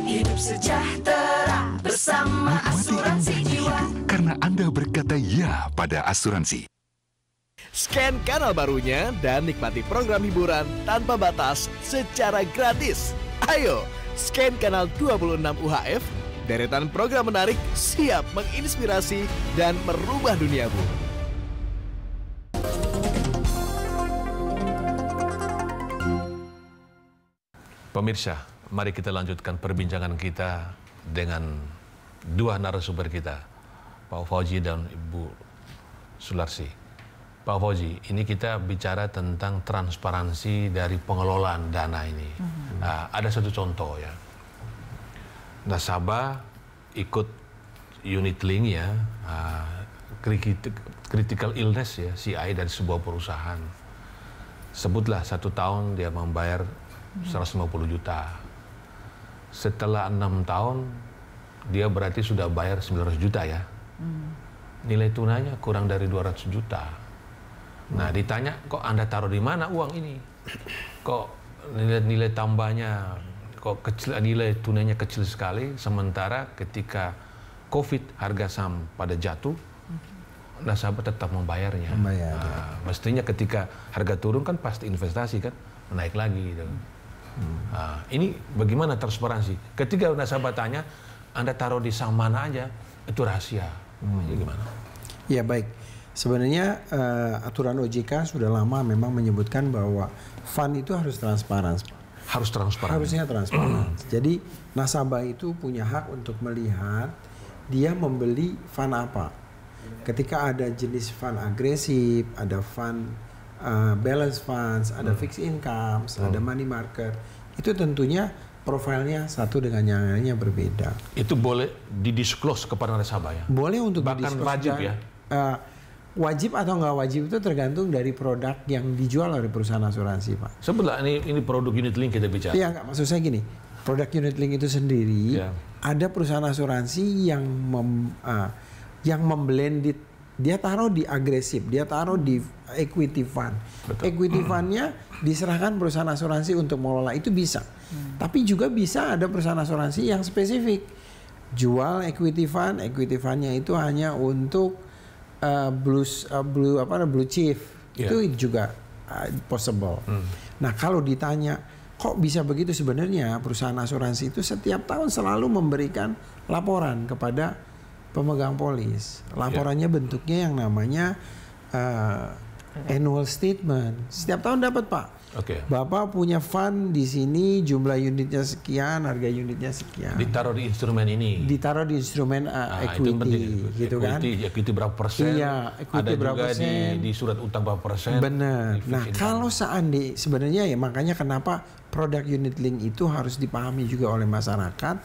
Hidup sejahtera bersama asuransi jiwa. Karena Anda berkata ya pada asuransi. Scan kanal barunya dan nikmati program hiburan tanpa batas secara gratis. Ayo, scan kanal 26 UHF, deretan program menarik siap menginspirasi dan merubah duniamu. Pemirsa, mari kita lanjutkan perbincangan kita dengan dua narasumber kita, Pak Fauzi dan Ibu Sularsi. Pak Fauzi, ini kita bicara tentang transparansi dari pengelolaan dana ini. Nah, ada satu contoh ya, nasabah ikut unit link ya, critical illness ya, CI dari sebuah perusahaan. Sebutlah 1 tahun dia membayar 150 juta. Setelah 6 tahun, dia berarti sudah bayar 900 juta ya. Nilai tunainya kurang dari 200 juta. Nah, ditanya, kok Anda taruh di mana uang ini? Kok nilai tambahnya, kok kecil, nilai tunainya kecil sekali, sementara ketika COVID harga saham pada jatuh, nasabah tetap membayarnya. Nah, mestinya ketika harga turun kan pasti investasi kan, naik lagi gitu. Nah, ini bagaimana transparansi? Ketika nasabah tanya, Anda taruh di saham mana aja, itu rahasia. Jadi gimana? Ya baik, sebenarnya aturan OJK sudah lama memang menyebutkan bahwa fund itu harus transparan. Harus transparan. Harusnya transparan. Jadi nasabah itu punya hak untuk melihat dia membeli fund apa. Ketika ada jenis fund agresif, ada fund balance funds, ada fixed income, ada money market, itu tentunya profilnya satu dengan yang lainnya berbeda. Itu boleh didisclose kepada nasabah ya? Boleh untuk bahkan wajib ya? Wajib atau nggak wajib itu tergantung dari produk yang dijual oleh perusahaan asuransi, Pak. Sebutlah ini produk unit link kita bicara. Iya, nggak, maksud saya gini, produk unit link itu sendiri, ada perusahaan asuransi yang yang memblended, dia taruh di agresif, dia taruh di equity fund. Equity fundnya diserahkan perusahaan asuransi untuk mengelola, itu bisa. Tapi juga bisa ada perusahaan asuransi yang spesifik jual equity fundnya itu hanya untuk blue chip, itu juga possible. Nah kalau ditanya kok bisa begitu, sebenarnya perusahaan asuransi itu setiap tahun selalu memberikan laporan kepada pemegang polis. Laporannya bentuknya yang namanya annual statement. Setiap tahun dapat, Pak. Bapak punya fund di sini, jumlah unitnya sekian, harga unitnya sekian. Ditaruh di instrumen ini. Ditaruh di instrumen equity, gitu kan? Equity berapa persen? Iya, equity ada berapa juga persen? di surat utang berapa persen? Benar. Nah, kalau seandainya sebenarnya ya makanya kenapa produk unit link itu harus dipahami juga oleh masyarakat,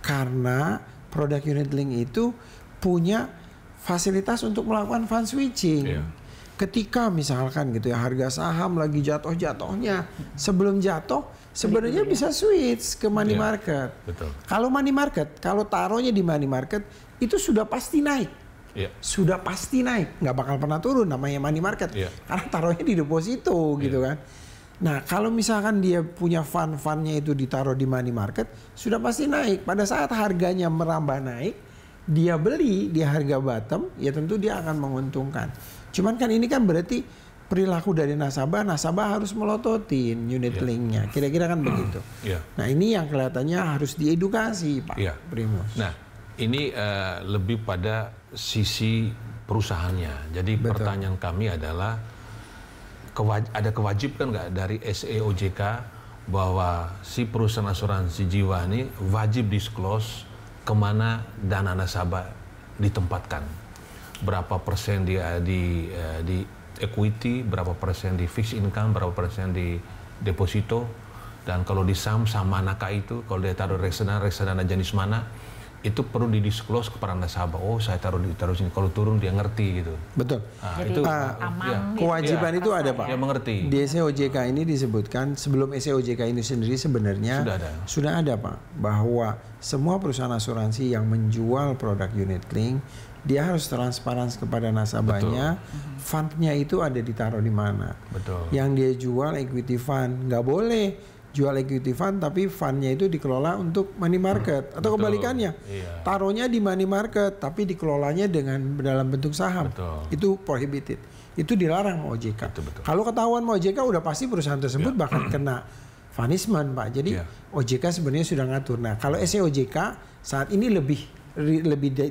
karena produk unit link itu punya fasilitas untuk melakukan fund switching. Ketika misalkan gitu ya harga saham lagi jatuh-jatuhnya, sebelum jatuh sebenarnya bisa switch ke money market. Betul. Kalau money market, kalau taruhnya di money market itu sudah pasti naik. Sudah pasti naik, nggak bakal pernah turun, namanya money market. Karena taruhnya di deposito gitu kan. Nah kalau misalkan dia punya fund-fundnya itu ditaruh di money market, sudah pasti naik. Pada saat harganya merambah naik, dia beli di harga bottom, ya tentu dia akan menguntungkan. Cuman kan ini kan berarti perilaku dari nasabah harus melototin unit linknya, kira-kira kan begitu. Nah ini yang kelihatannya harus diedukasi, Pak Primus. Nah ini lebih pada sisi perusahaannya. Jadi pertanyaan kami adalah ada kewajiban nggak dari SEOJK bahwa si perusahaan asuransi jiwa ini wajib disclose kemana dana nasabah ditempatkan. Berapa persen dia di equity, berapa persen di fixed income, berapa persen di deposito, dan kalau di saham manakah itu, kalau dia taruh reksadana jenis mana, itu perlu di-disclose kepada nasabah. Oh, saya taruh sini. Kalau turun dia ngerti gitu. Betul. Nah, jadi itu kewajiban itu ada, Pak. Dia mengerti. Di SEOJK ini disebutkan, sebelum SEOJK ini sendiri sebenarnya sudah ada, Pak, bahwa semua perusahaan asuransi yang menjual produk unit link, dia harus transparan kepada nasabahnya. Fundnya itu ada ditaruh di mana. Yang dia jual equity fund, nggak boleh jual equity fund tapi fundnya itu dikelola untuk money market, atau kebalikannya, taruhnya di money market tapi dikelolanya dengan dalam bentuk saham. Itu prohibited, itu dilarang sama OJK. Kalau ketahuan sama OJK udah pasti perusahaan tersebut bakal kena punishment, Pak. Jadi OJK sebenarnya sudah ngatur. Nah kalau SEOJK saat ini lebih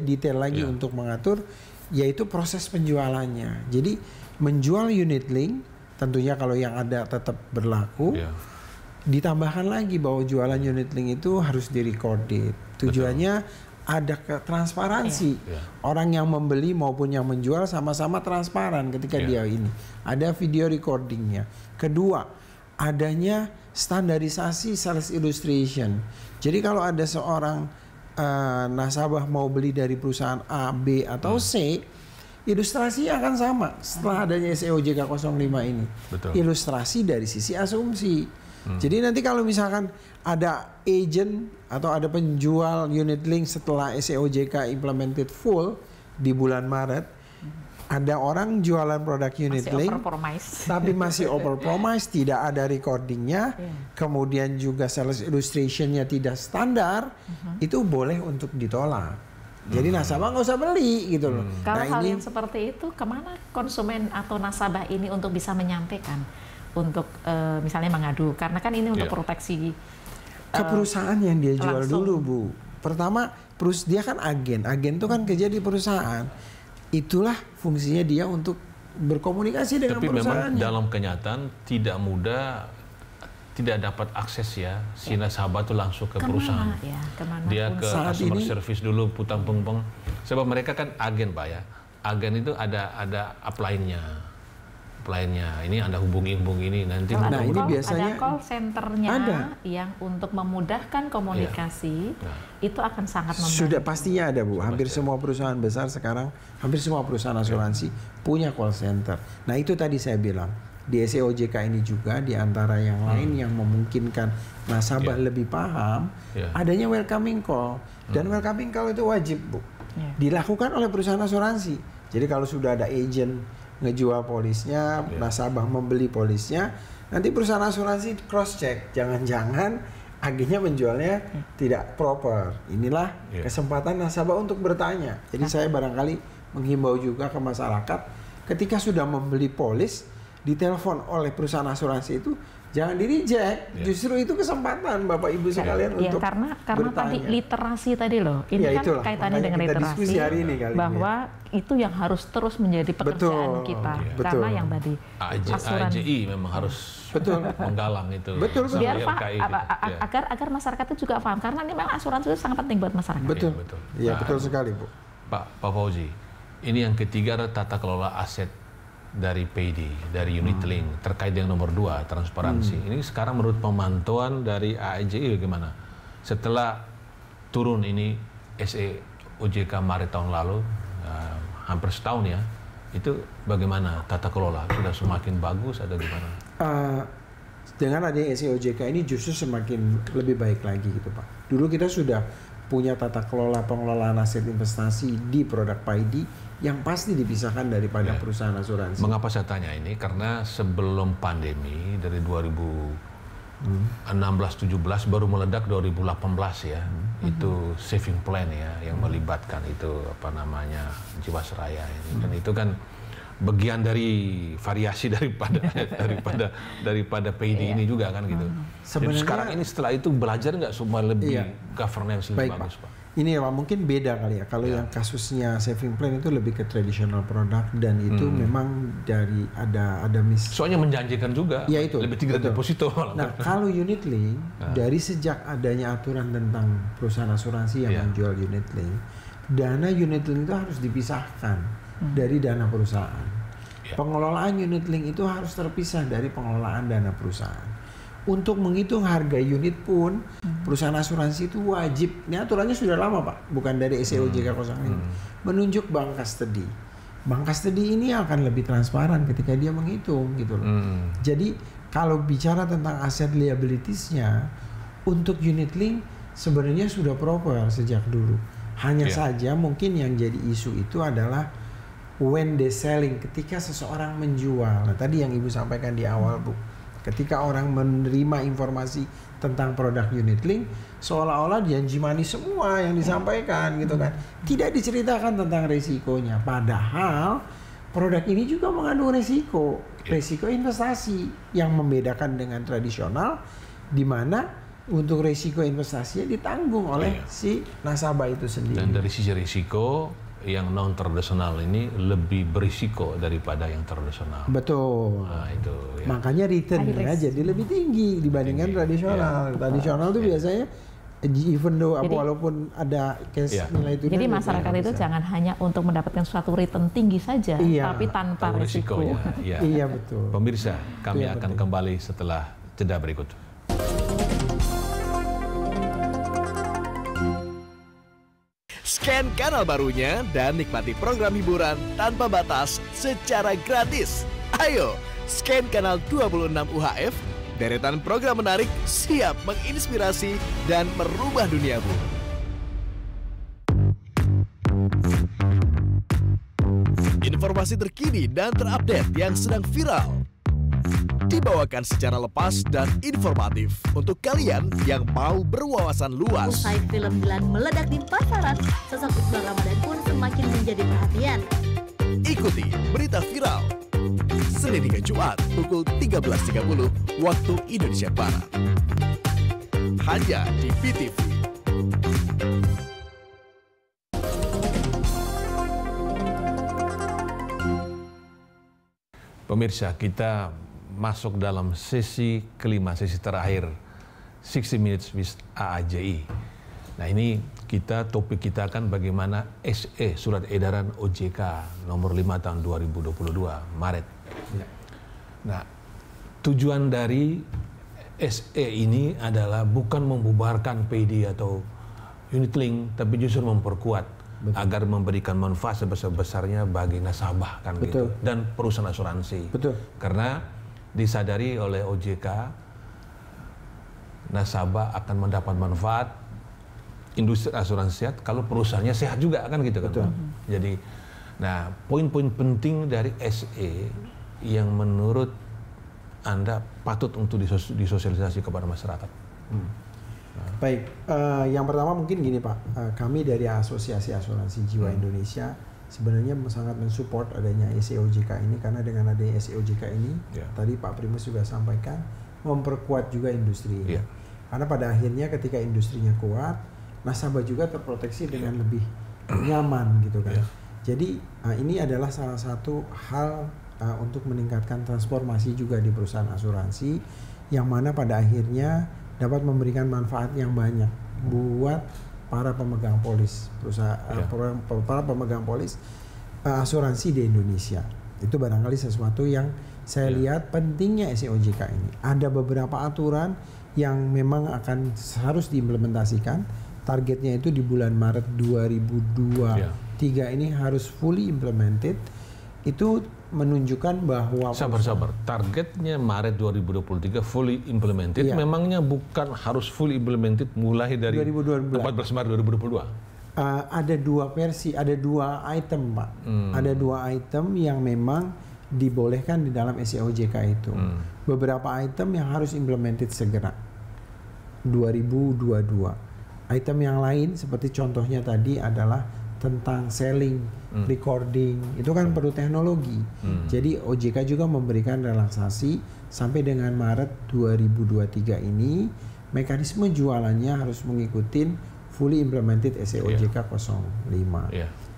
detail lagi untuk mengatur, yaitu proses penjualannya. Jadi menjual unit link tentunya kalau yang ada tetap berlaku. Ditambahkan lagi bahwa jualan unit link itu harus di-recorded. Tujuannya ada transparansi. Orang yang membeli maupun yang menjual sama-sama transparan ketika dia ini. Ada video recordingnya. Kedua, adanya standarisasi sales illustration. Jadi kalau ada seorang nasabah mau beli dari perusahaan A, B atau C, ilustrasi akan sama setelah adanya SEOJK 05 ini. Ilustrasi dari sisi asumsi. Jadi nanti kalau misalkan ada agent atau ada penjual unit link setelah SEOJK implemented full di bulan Maret, ada orang jualan produk unit link tapi masih overpromise, tidak ada recordingnya, kemudian juga sales illustrationnya tidak standar, itu boleh untuk ditolak. Jadi nasabah nggak usah beli gitu loh. Kalau hal yang seperti itu, kemana konsumen atau nasabah ini untuk bisa menyampaikan? Untuk misalnya mengadu, karena kan ini untuk proteksi ke perusahaan yang dia jual langsung. dulu, Bu. Pertama, dia kan agen itu kan kerja di perusahaan. Itulah fungsinya dia untuk berkomunikasi dengan perusahaannya. Tapi memang dalam kenyataan tidak mudah, tidak dapat akses si nasabah itu langsung ke perusahaan. Dia ke customer service dulu, putang-peng-peng. Sebab mereka kan agen, Pak ya. Agen itu ada upline-nya. Ini Anda hubungi ini nanti. Nah, ini biasanya ada call centernya yang untuk memudahkan komunikasi, itu akan sangat membantu. Sudah pastinya ada, Bu. Hampir semua perusahaan besar sekarang, hampir semua perusahaan asuransi punya call center. Nah itu tadi saya bilang, di SEOJK ini juga di antara yang lain yang memungkinkan nasabah lebih paham, adanya welcoming call. Dan welcoming call itu wajib, Bu. dilakukan oleh perusahaan asuransi. Jadi kalau sudah ada agent ngejual polisnya, nasabah membeli polisnya, nanti perusahaan asuransi cross check, jangan-jangan agennya menjualnya tidak proper. Inilah kesempatan nasabah untuk bertanya. Jadi saya barangkali menghimbau juga ke masyarakat, ketika sudah membeli polis, ditelepon oleh perusahaan asuransi itu jangan di-reject. Justru itu kesempatan Bapak Ibu sekalian untuk karena bertanya. tadi literasi tadi loh. Ini kan kaitannya dengan literasi hari ini kali bahwa itu yang harus terus menjadi pekerjaan kita. Karena yang tadi AJI memang harus menggalang itu. Biar agar masyarakat itu juga paham, karena ini memang asuransi itu sangat penting buat masyarakat. Betul. Iya, betul sekali, Bu. Pak Fauzi, ini yang ketiga adalah tata kelola aset dari PD, dari unit link, terkait dengan nomor 2, transparansi. Ini sekarang menurut pemantauan dari AJI bagaimana? Setelah turun ini SE OJK Maret tahun lalu, hampir setahun ya, itu bagaimana tata kelola? Sudah semakin bagus atau gimana? Dengan adanya SE OJK ini justru semakin lebih baik lagi gitu Pak. Dulu kita sudah punya tata kelola pengelolaan aset investasi di produk PD yang pasti dipisahkan daripada perusahaan asuransi. Mengapa saya tanya ini? Karena sebelum pandemi dari 2016-17 baru meledak 2018 ya. Itu saving plan ya yang melibatkan itu apa namanya Jiwasraya ini. Dan itu kan bagian dari variasi daripada PD ini juga kan gitu. Jadi sekarang ini setelah itu belajar nggak semua lebih governance lebih bagus Pak? Ini ya mungkin beda kali ya. Kalau yang kasusnya saving plan itu lebih ke traditional product dan itu memang dari ada soalnya menjanjikan juga. Ya itu. Lebih tinggi dari deposito. Nah kalau unit link dari sejak adanya aturan tentang perusahaan asuransi yang menjual unit link, dana unit link itu harus dipisahkan dari dana perusahaan. Pengelolaan unit link itu harus terpisah dari pengelolaan dana perusahaan. Untuk menghitung harga unit pun perusahaan asuransi itu wajib, ini aturannya sudah lama Pak, bukan dari SE OJK 05, menunjuk bank custody. Bank custody ini akan lebih transparan ketika dia menghitung gitu loh. Jadi kalau bicara tentang aset liabilitiesnya untuk unit link sebenarnya sudah proper sejak dulu. Hanya saja mungkin yang jadi isu itu adalah when they selling, ketika seseorang menjual. Nah tadi yang Ibu sampaikan di awal Bu, ketika orang menerima informasi tentang produk unit link, seolah-olah janji manis semua yang disampaikan gitu kan. Tidak diceritakan tentang resikonya. Padahal produk ini juga mengandung resiko investasi yang membedakan dengan tradisional, di mana untuk resiko investasinya ditanggung oleh si nasabah itu sendiri. Dan dari sisi risiko, yang non tradisional ini lebih berisiko daripada yang tradisional. Betul. Nah, itu. Ya. Makanya returnnya jadi lebih tinggi dibandingkan tradisional. Tradisional itu biasanya even though walaupun ada case nilai itu. Jadi masyarakat itu jangan hanya untuk mendapatkan suatu return tinggi saja, tapi tanpa risiko. Iya betul. Pemirsa, kami akan kembali setelah jeda berikut. Scan kanal barunya dan nikmati program hiburan tanpa batas secara gratis. Ayo, scan kanal 26 UHF, deretan program menarik siap menginspirasi dan merubah duniamu. Informasi terkini dan terupdate yang sedang viral dibawakan secara lepas dan informatif untuk kalian yang mau berwawasan luas. Usai film Dilan meledak di pasaran, sosok Iqbal Ramadan pun semakin menjadi perhatian. Ikuti berita viral Senin hingga Jumat pukul 13.30 waktu Indonesia Barat. Hanya di PTV. Pemirsa, kita masuk dalam sesi kelima, sesi terakhir 60 Minutes with AAJI. Nah ini topik kita kan bagaimana SE, Surat Edaran OJK nomor 5 tahun 2022 Maret. Nah tujuan dari SE ini adalah bukan membubarkan PD atau unit link, tapi justru memperkuat agar memberikan manfaat sebesar-besarnya bagi nasabah kan gitu, dan perusahaan asuransi. Karena disadari oleh OJK, nasabah akan mendapat manfaat industri asuransi sehat kalau perusahaannya sehat juga kan gitu kan. Betul. Jadi, nah poin-poin penting dari SE yang menurut Anda patut untuk disosialisasi kepada masyarakat. Baik, yang pertama mungkin gini Pak, kami dari Asosiasi Asuransi Jiwa Indonesia sebenarnya sangat mensupport adanya SEOJK ini, karena dengan adanya SEOJK ini, tadi Pak Primus juga sampaikan, memperkuat juga industri ini. Karena pada akhirnya ketika industrinya kuat, nasabah juga terproteksi dengan lebih nyaman gitu kan. Jadi ini adalah salah satu hal untuk meningkatkan transformasi juga di perusahaan asuransi, yang mana pada akhirnya dapat memberikan manfaat yang banyak buat para pemegang polis, para pemegang polis asuransi di Indonesia. Itu barangkali sesuatu yang saya lihat pentingnya SEOJK ini. Ada beberapa aturan yang memang akan harus diimplementasikan. Targetnya itu di bulan Maret 2023 ini harus fully implemented. Itu menunjukkan bahwa sabar. Targetnya Maret 2023 fully implemented. Memangnya bukan harus fully implemented mulai dari 14 Maret 2022? Ada dua versi, ada dua item Pak. Ada dua item yang memang dibolehkan di dalam SEOJK itu. Beberapa item yang harus implemented segera 2022. Item yang lain seperti contohnya tadi adalah tentang selling, recording, itu kan perlu teknologi. Jadi OJK juga memberikan relaksasi sampai dengan Maret 2023 ini, mekanisme jualannya harus mengikuti fully implemented SEOJK 05.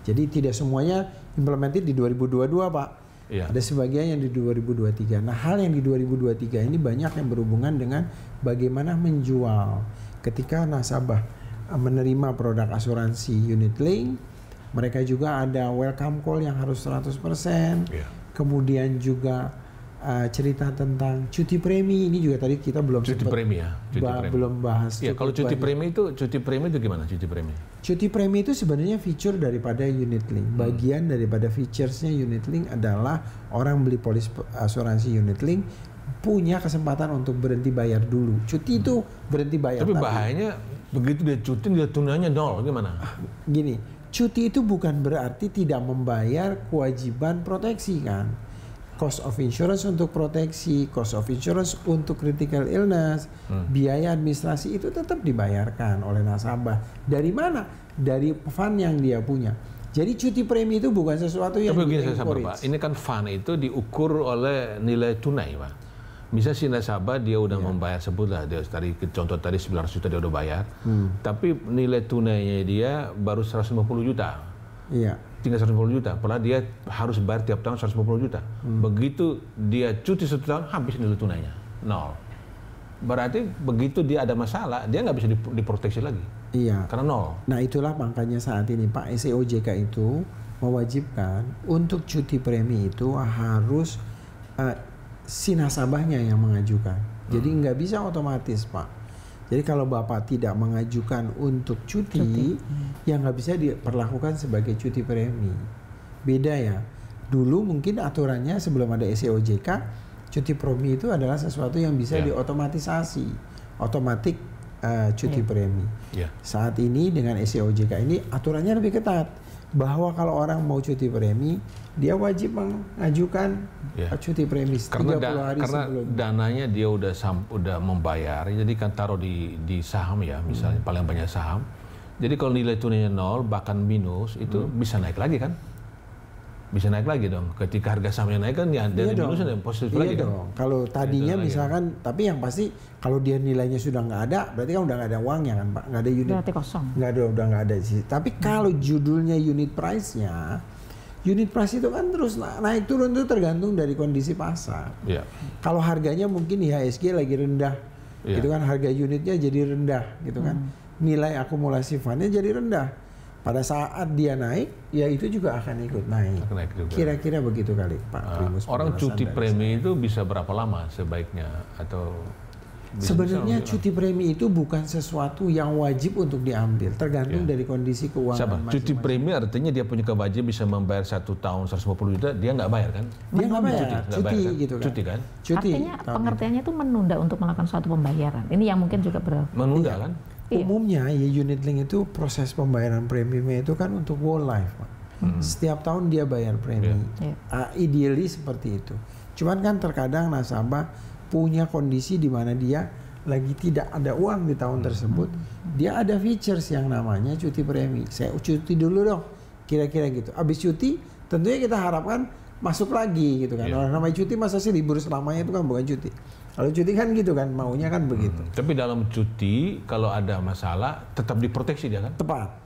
Jadi tidak semuanya implemented di 2022 Pak. Ada sebagian yang di 2023. Nah, hal yang di 2023 ini banyak yang berhubungan dengan bagaimana menjual. Ketika nasabah menerima produk asuransi unit link, mereka juga ada welcome call yang harus 100%. Kemudian juga cerita tentang cuti premi, ini juga tadi kita belum belum bahas. Kalau cuti premi itu gimana cuti premi? Cuti premi itu sebenarnya feature daripada unit link. Bagian daripada featuresnya unit link adalah orang beli polis asuransi unit link punya kesempatan untuk berhenti bayar dulu. Cuti itu berhenti bayar. Tapi bahayanya begitu dia cuti, dia tunainya nol, gimana? Gini, cuti itu bukan berarti tidak membayar kewajiban proteksi kan. Cost of insurance untuk proteksi, cost of insurance untuk critical illness, biaya administrasi itu tetap dibayarkan oleh nasabah. Dari mana? Dari fund yang dia punya. Jadi cuti premi itu bukan sesuatu yang Pak. Ini kan fund itu diukur oleh nilai tunai, Pak. Bisa si nasabah dia udah membayar, sebutlah dia tadi contoh tadi 900 juta dia udah bayar, tapi nilai tunainya dia baru 150 juta. Tinggal 150 juta, padahal dia harus bayar tiap tahun 150 juta. Begitu dia cuti 1 tahun, habis nilai tunainya, nol. Berarti begitu dia ada masalah, dia nggak bisa diproteksi lagi. Karena nol. Nah itulah makanya saat ini Pak, SEOJK itu mewajibkan untuk cuti premi itu harus si nasabahnya yang mengajukan. Jadi nggak bisa otomatis Pak. Jadi kalau Bapak tidak mengajukan untuk cuti. Ya nggak bisa diperlakukan sebagai cuti premi. Beda ya. Dulu mungkin aturannya sebelum ada SEOJK, cuti premi itu adalah sesuatu yang bisa diotomatisasi, otomatik cuti premi. Saat ini dengan SEOJK ini aturannya lebih ketat, bahwa kalau orang mau cuti premi, dia wajib mengajukan cuti premi 30 hari sebelum. Dananya dia udah membayar, jadi kan taruh di saham ya, misalnya paling banyak saham. Jadi kalau nilai tunainya nol, bahkan minus, itu bisa naik lagi kan? Bisa naik lagi dong. Ketika harga sahamnya naik kan, ya dari minusnya yang positif lagi dong. Kan? Kalau tadinya misalkan, tapi yang pasti kalau dia nilainya sudah nggak ada, berarti kan udah nggak ada uangnya kan Pak? Nggak ada unit. Berarti kosong. Nggak ada, udah nggak ada sih. Tapi kalau judulnya unit price-nya, unit price itu kan terus naik turun itu tergantung dari kondisi pasar. Kalau harganya mungkin IHSG lagi rendah, itu kan harga unitnya jadi rendah, gitu kan. Nilai akumulasi fundnya jadi rendah. Pada saat dia naik, ya itu juga akan ikut naik. Kira-kira begitu kali Pak Primus. Orang cuti premi itu bisa berapa lama sebaiknya atau? Sebenarnya cuti premi itu bukan sesuatu yang wajib untuk diambil, tergantung dari kondisi keuangan masing-masing. Cuti premi artinya dia punya kewajiban bisa membayar 1 tahun 150 juta, dia nggak bayar kan? Dia nggak bayar, cuti gitu kan? Cuti kan? Artinya pengertiannya itu menunda untuk melakukan suatu pembayaran. Ini yang mungkin juga menunda kan? Umumnya ya unit link itu proses pembayaran premiumnya itu kan untuk whole life, Pak. Setiap tahun dia bayar premi. Ideally seperti itu. Cuman kan terkadang nasabah punya kondisi di mana dia lagi tidak ada uang di tahun tersebut, dia ada features yang namanya cuti premi. Saya cuti dulu dong, kira-kira gitu. Habis cuti, tentunya kita harapkan masuk lagi gitu kan. Orang namanya cuti masa sih libur selamanya itu kan bukan cuti. Kalau cuti kan gitu kan, maunya kan begitu. Tapi dalam cuti kalau ada masalah tetap diproteksi dia kan? Tepat.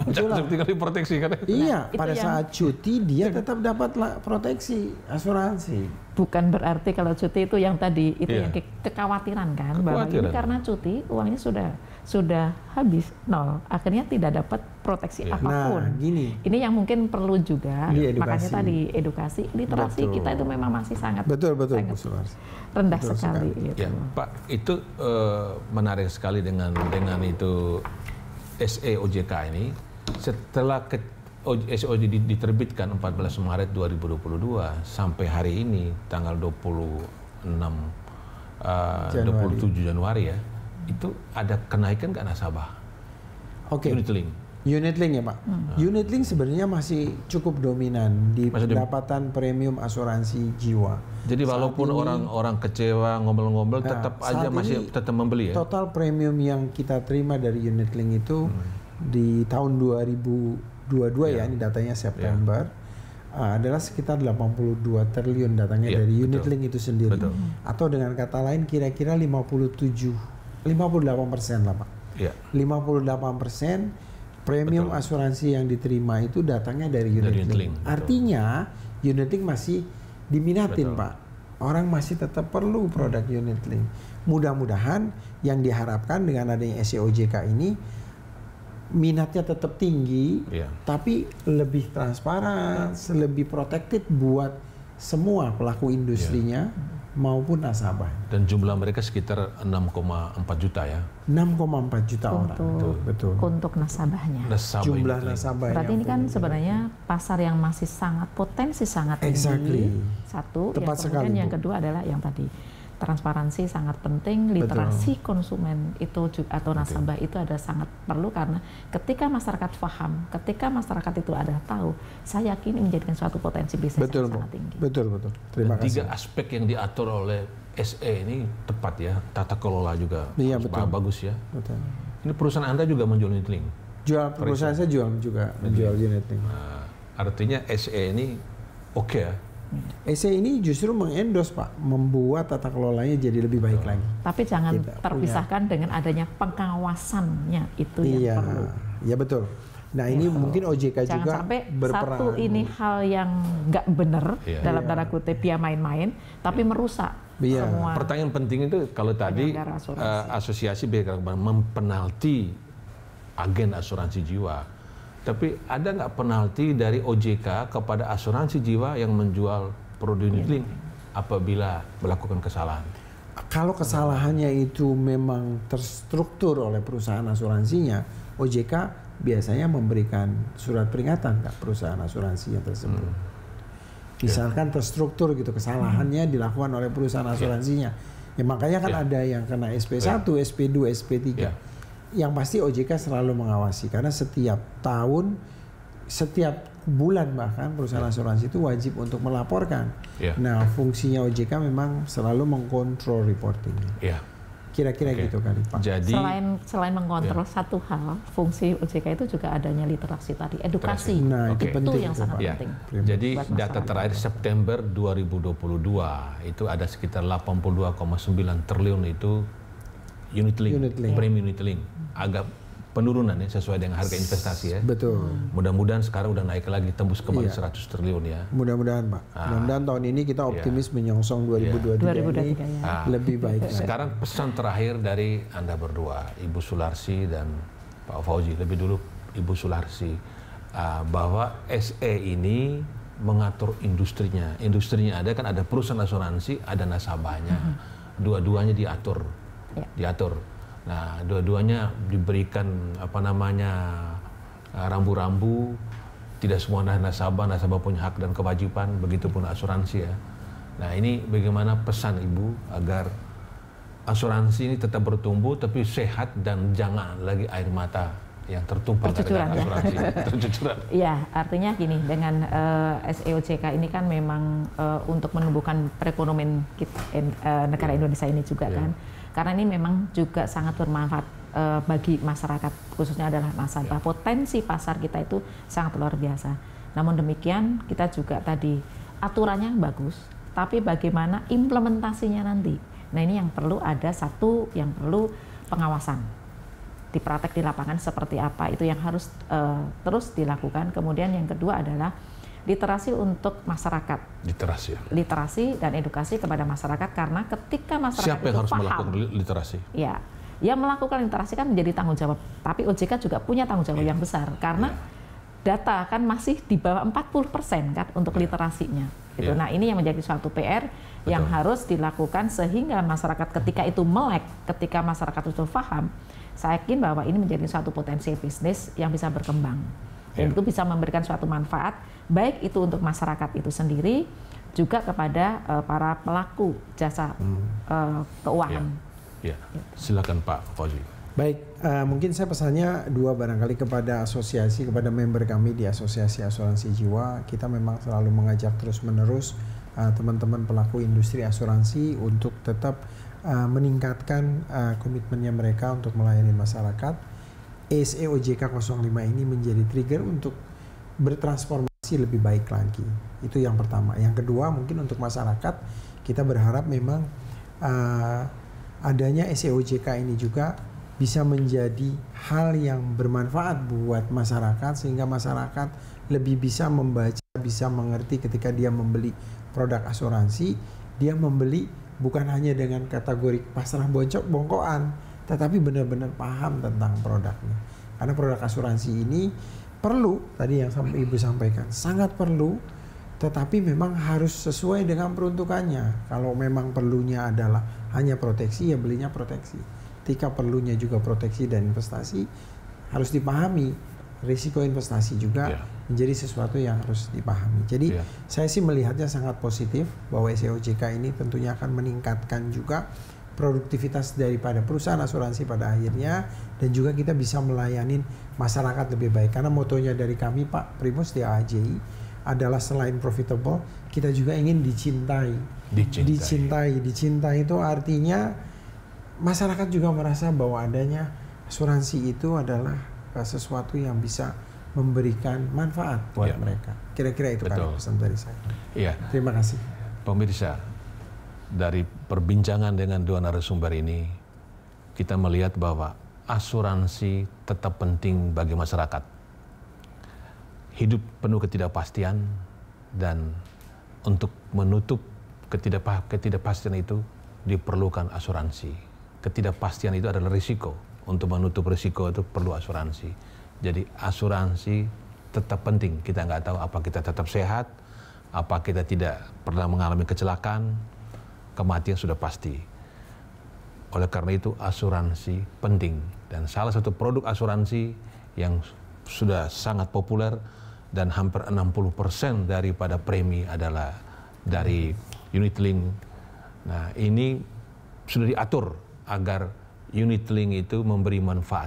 Tinggal diproteksi kan? Iya, Nah, pada saat cuti dia tetap dapat proteksi asuransi. Bukan berarti kalau cuti itu yang tadi itu Iya. yang kekhawatiran kan, bahwa ini karena cuti uangnya sudah habis nol, akhirnya tidak dapat proteksi apapun. Nah, gini. Ini yang mungkin perlu juga, Edukasi. makanya tadi edukasi, literasi Betul. kita itu memang masih sangat Betul, Bu sangat Sularsi. rendah Betul sekali. sekali. Gitu. Ya, Pak, itu menarik sekali dengan itu SE OJK ini. Setelah SE OJK diterbitkan 14 Maret 2022 sampai hari ini tanggal 27 Januari ya, itu ada kenaikan nggak nasabah? Oke. Unit link. Unit link ya Pak. Unit link sebenarnya masih cukup dominan di pendapatan premium asuransi jiwa. Jadi Saat walaupun ini, orang kecewa ngomel-ngomel, tetap aja saat masih ini tetap membeli ya. Total premium yang kita terima dari unit link itu di tahun 2022 ya, ini datanya September, adalah sekitar 82 triliun datangnya dari unit link itu sendiri. Betul. Atau dengan kata lain kira-kira 58% lah Pak. Iya. 58% premium asuransi yang diterima itu datangnya dari unit link. Artinya unit link masih diminatin Pak. Orang masih tetap perlu produk unit link. Mudah-mudahan yang diharapkan dengan adanya SE OJK ini minatnya tetap tinggi, tapi lebih transparan, lebih protected buat semua pelaku industrinya maupun nasabah. Dan jumlah mereka sekitar 6,4 juta ya. 6,4 juta orang. Betul. Untuk nasabahnya. Jumlah nasabah. Berarti ini kan sebenarnya pasar yang masih sangat potensi sangat tinggi. Satu, tepat yang sekali, kemudian yang Bu. kedua adalah yang tadi transparansi sangat penting, literasi konsumen itu juga, atau nasabah itu ada sangat perlu, karena ketika masyarakat paham, ketika masyarakat itu ada tahu, saya yakin ini menjadikan suatu potensi bisnis yang sangat tinggi. Betul. Terima kasih. 3 aspek yang diatur oleh SE ini tepat ya, tata kelola juga bagus ya. Betul. Ini perusahaan Anda juga menjual unit link. Perusahaan saya juga menjual unit link. Nah, artinya SE ini oke ya. SE ini justru mengendorse Pak, membuat tata kelolanya jadi lebih baik lagi. Tapi jangan Kita terpisahkan dengan adanya pengawasannya, itu yang perlu. Iya betul. Nah ini mungkin OJK Jangan juga sampai berperan. satu ini hal yang nggak benar dalam tanda kutip dia main-main, tapi merusak semua. Pertanyaan penting itu kalau tadi asosiasi mempenalti agen asuransi jiwa. Tapi ada nggak penalti dari OJK kepada asuransi jiwa yang menjual produk unit link apabila melakukan kesalahan? Kalau kesalahannya itu memang terstruktur oleh perusahaan asuransinya, OJK biasanya memberikan surat peringatan ke perusahaan asuransi yang tersebut. Misalkan terstruktur gitu, kesalahannya dilakukan oleh perusahaan asuransinya. Ya makanya kan ada yang kena SP1, SP2, SP3. Yang pasti OJK selalu mengawasi, karena setiap tahun, setiap bulan bahkan perusahaan asuransi itu wajib untuk melaporkan. Nah fungsinya OJK memang selalu mengkontrol reportingnya. Kira-kira gitu kali Pak. Jadi selain mengontrol satu hal, fungsi OJK itu juga adanya literasi tadi, edukasi. Nah itu penting, itu yang sangat penting. Jadi data terakhir September 2022 itu ada sekitar 82,9 triliun itu unit link. Premium unit link. Agak penurunan ya sesuai dengan harga investasi ya. Betul. Mudah-mudahan sekarang udah naik lagi, tembus kembali 100 triliun ya. Mudah-mudahan Pak. Mudah-mudahan tahun ini kita optimis menyongsong 2023 ini lebih baik. Sekarang pesan terakhir dari Anda berdua, Ibu Sularsi dan Pak Fauzi, lebih dulu Ibu Sularsi, bahwa SE ini mengatur industrinya. Industrinya ada kan, ada perusahaan asuransi, ada nasabahnya. Dua-duanya diatur. Nah, dua-duanya diberikan rambu-rambu. Tidak semua nasabah punya hak dan kewajiban, begitupun asuransi ya. Nah, ini bagaimana pesan Ibu agar asuransi ini tetap bertumbuh tapi sehat dan jangan lagi air mata yang tertumpah Tercucuran, gara-gara asuransi. Tercucuran. Iya, artinya gini, dengan SEOJK ini kan memang untuk menumbuhkan perekonomian negara Indonesia ini juga kan. Karena ini memang juga sangat bermanfaat bagi masyarakat, khususnya adalah nasabah. Potensi pasar kita itu sangat luar biasa. Namun demikian, kita juga tadi aturannya bagus, tapi bagaimana implementasinya nanti. Nah, ini yang perlu ada satu yang perlu pengawasan. Dipraktek di lapangan seperti apa, itu yang harus terus dilakukan. Kemudian yang kedua adalah literasi untuk masyarakat. Literasi dan edukasi kepada masyarakat, karena ketika masyarakat siapa yang harus melakukan literasi? Ya, yang melakukan literasi kan menjadi tanggung jawab. Tapi OJK juga punya tanggung jawab yang besar, karena data kan masih di bawah 40% kan untuk literasinya. Gitu. Nah, ini yang menjadi suatu PR yang harus dilakukan sehingga masyarakat ketika itu melek, ketika masyarakat itu paham, saya yakin bahwa ini menjadi suatu potensi bisnis yang bisa berkembang. Dan itu bisa memberikan suatu manfaat, baik itu untuk masyarakat itu sendiri, juga kepada para pelaku jasa keuangan. Silakan Pak Fauzi. Baik, mungkin saya pesannya dua barangkali kepada asosiasi, kepada member kami di Asosiasi Asuransi Jiwa. Kita memang selalu mengajak terus-menerus teman-teman pelaku industri asuransi untuk tetap meningkatkan komitmennya mereka untuk melayani masyarakat. SEOJK 05 ini menjadi trigger untuk bertransformasi lebih baik lagi. Itu yang pertama. Yang kedua, mungkin untuk masyarakat, kita berharap memang adanya SEOJK ini juga bisa menjadi hal yang bermanfaat buat masyarakat, sehingga masyarakat lebih bisa membaca, bisa mengerti ketika dia membeli produk asuransi. Dia membeli bukan hanya dengan kategori pasrah bongkoan, tetapi benar-benar paham tentang produknya. Karena produk asuransi ini perlu, tadi yang Ibu sampaikan, sangat perlu, tetapi memang harus sesuai dengan peruntukannya. Kalau memang perlunya adalah hanya proteksi, ya belinya proteksi. Ketika perlunya juga proteksi dan investasi, harus dipahami. Risiko investasi juga menjadi sesuatu yang harus dipahami. Jadi saya sih melihatnya sangat positif bahwa SEOJK ini tentunya akan meningkatkan juga produktivitas daripada perusahaan asuransi pada akhirnya, dan juga kita bisa melayani masyarakat lebih baik. Karena motonya dari kami Pak Primus di AAJI adalah selain profitable, kita juga ingin dicintai. Dicintai itu artinya masyarakat juga merasa bahwa adanya asuransi itu adalah sesuatu yang bisa memberikan manfaat buat mereka. Kira-kira itu kan pesan dari saya. Terima kasih. Pemirsa, dari perbincangan dengan dua narasumber ini, kita melihat bahwa asuransi tetap penting bagi masyarakat. Hidup penuh ketidakpastian, dan untuk menutup ketidakpastian itu diperlukan asuransi. Ketidakpastian itu adalah risiko. Untuk menutup risiko itu perlu asuransi. Jadi asuransi tetap penting. Kita nggak tahu apa kita tetap sehat, apa kita tidak pernah mengalami kecelakaan, kematian sudah pasti. Oleh karena itu asuransi penting. Dan salah satu produk asuransi yang sudah sangat populer dan hampir 60% daripada premi adalah dari unit link. Nah, ini sudah diatur agar unit link itu memberi manfaat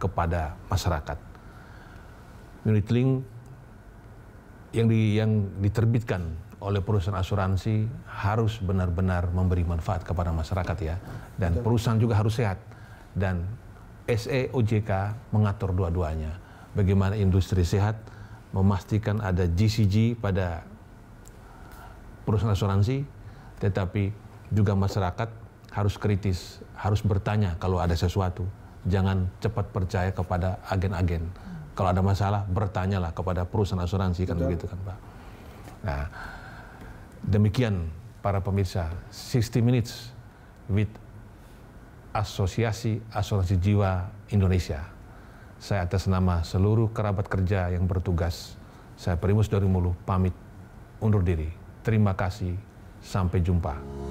kepada masyarakat. Unit link yang diterbitkan oleh perusahaan asuransi harus benar-benar memberi manfaat kepada masyarakat ya. Dan perusahaan juga harus sehat. Dan SEOJK mengatur dua-duanya. Bagaimana industri sehat, memastikan ada GCG pada perusahaan asuransi, tetapi juga masyarakat harus kritis, harus bertanya kalau ada sesuatu. Jangan cepat percaya kepada agen-agen. Kalau ada masalah, bertanyalah kepada perusahaan asuransi, kan begitu kan Pak. Nah, demikian para pemirsa, 60 Minutes with Asosiasi Asuransi Jiwa Indonesia. Saya atas nama seluruh kerabat kerja yang bertugas, saya Primus Darimulu pamit undur diri. Terima kasih, sampai jumpa.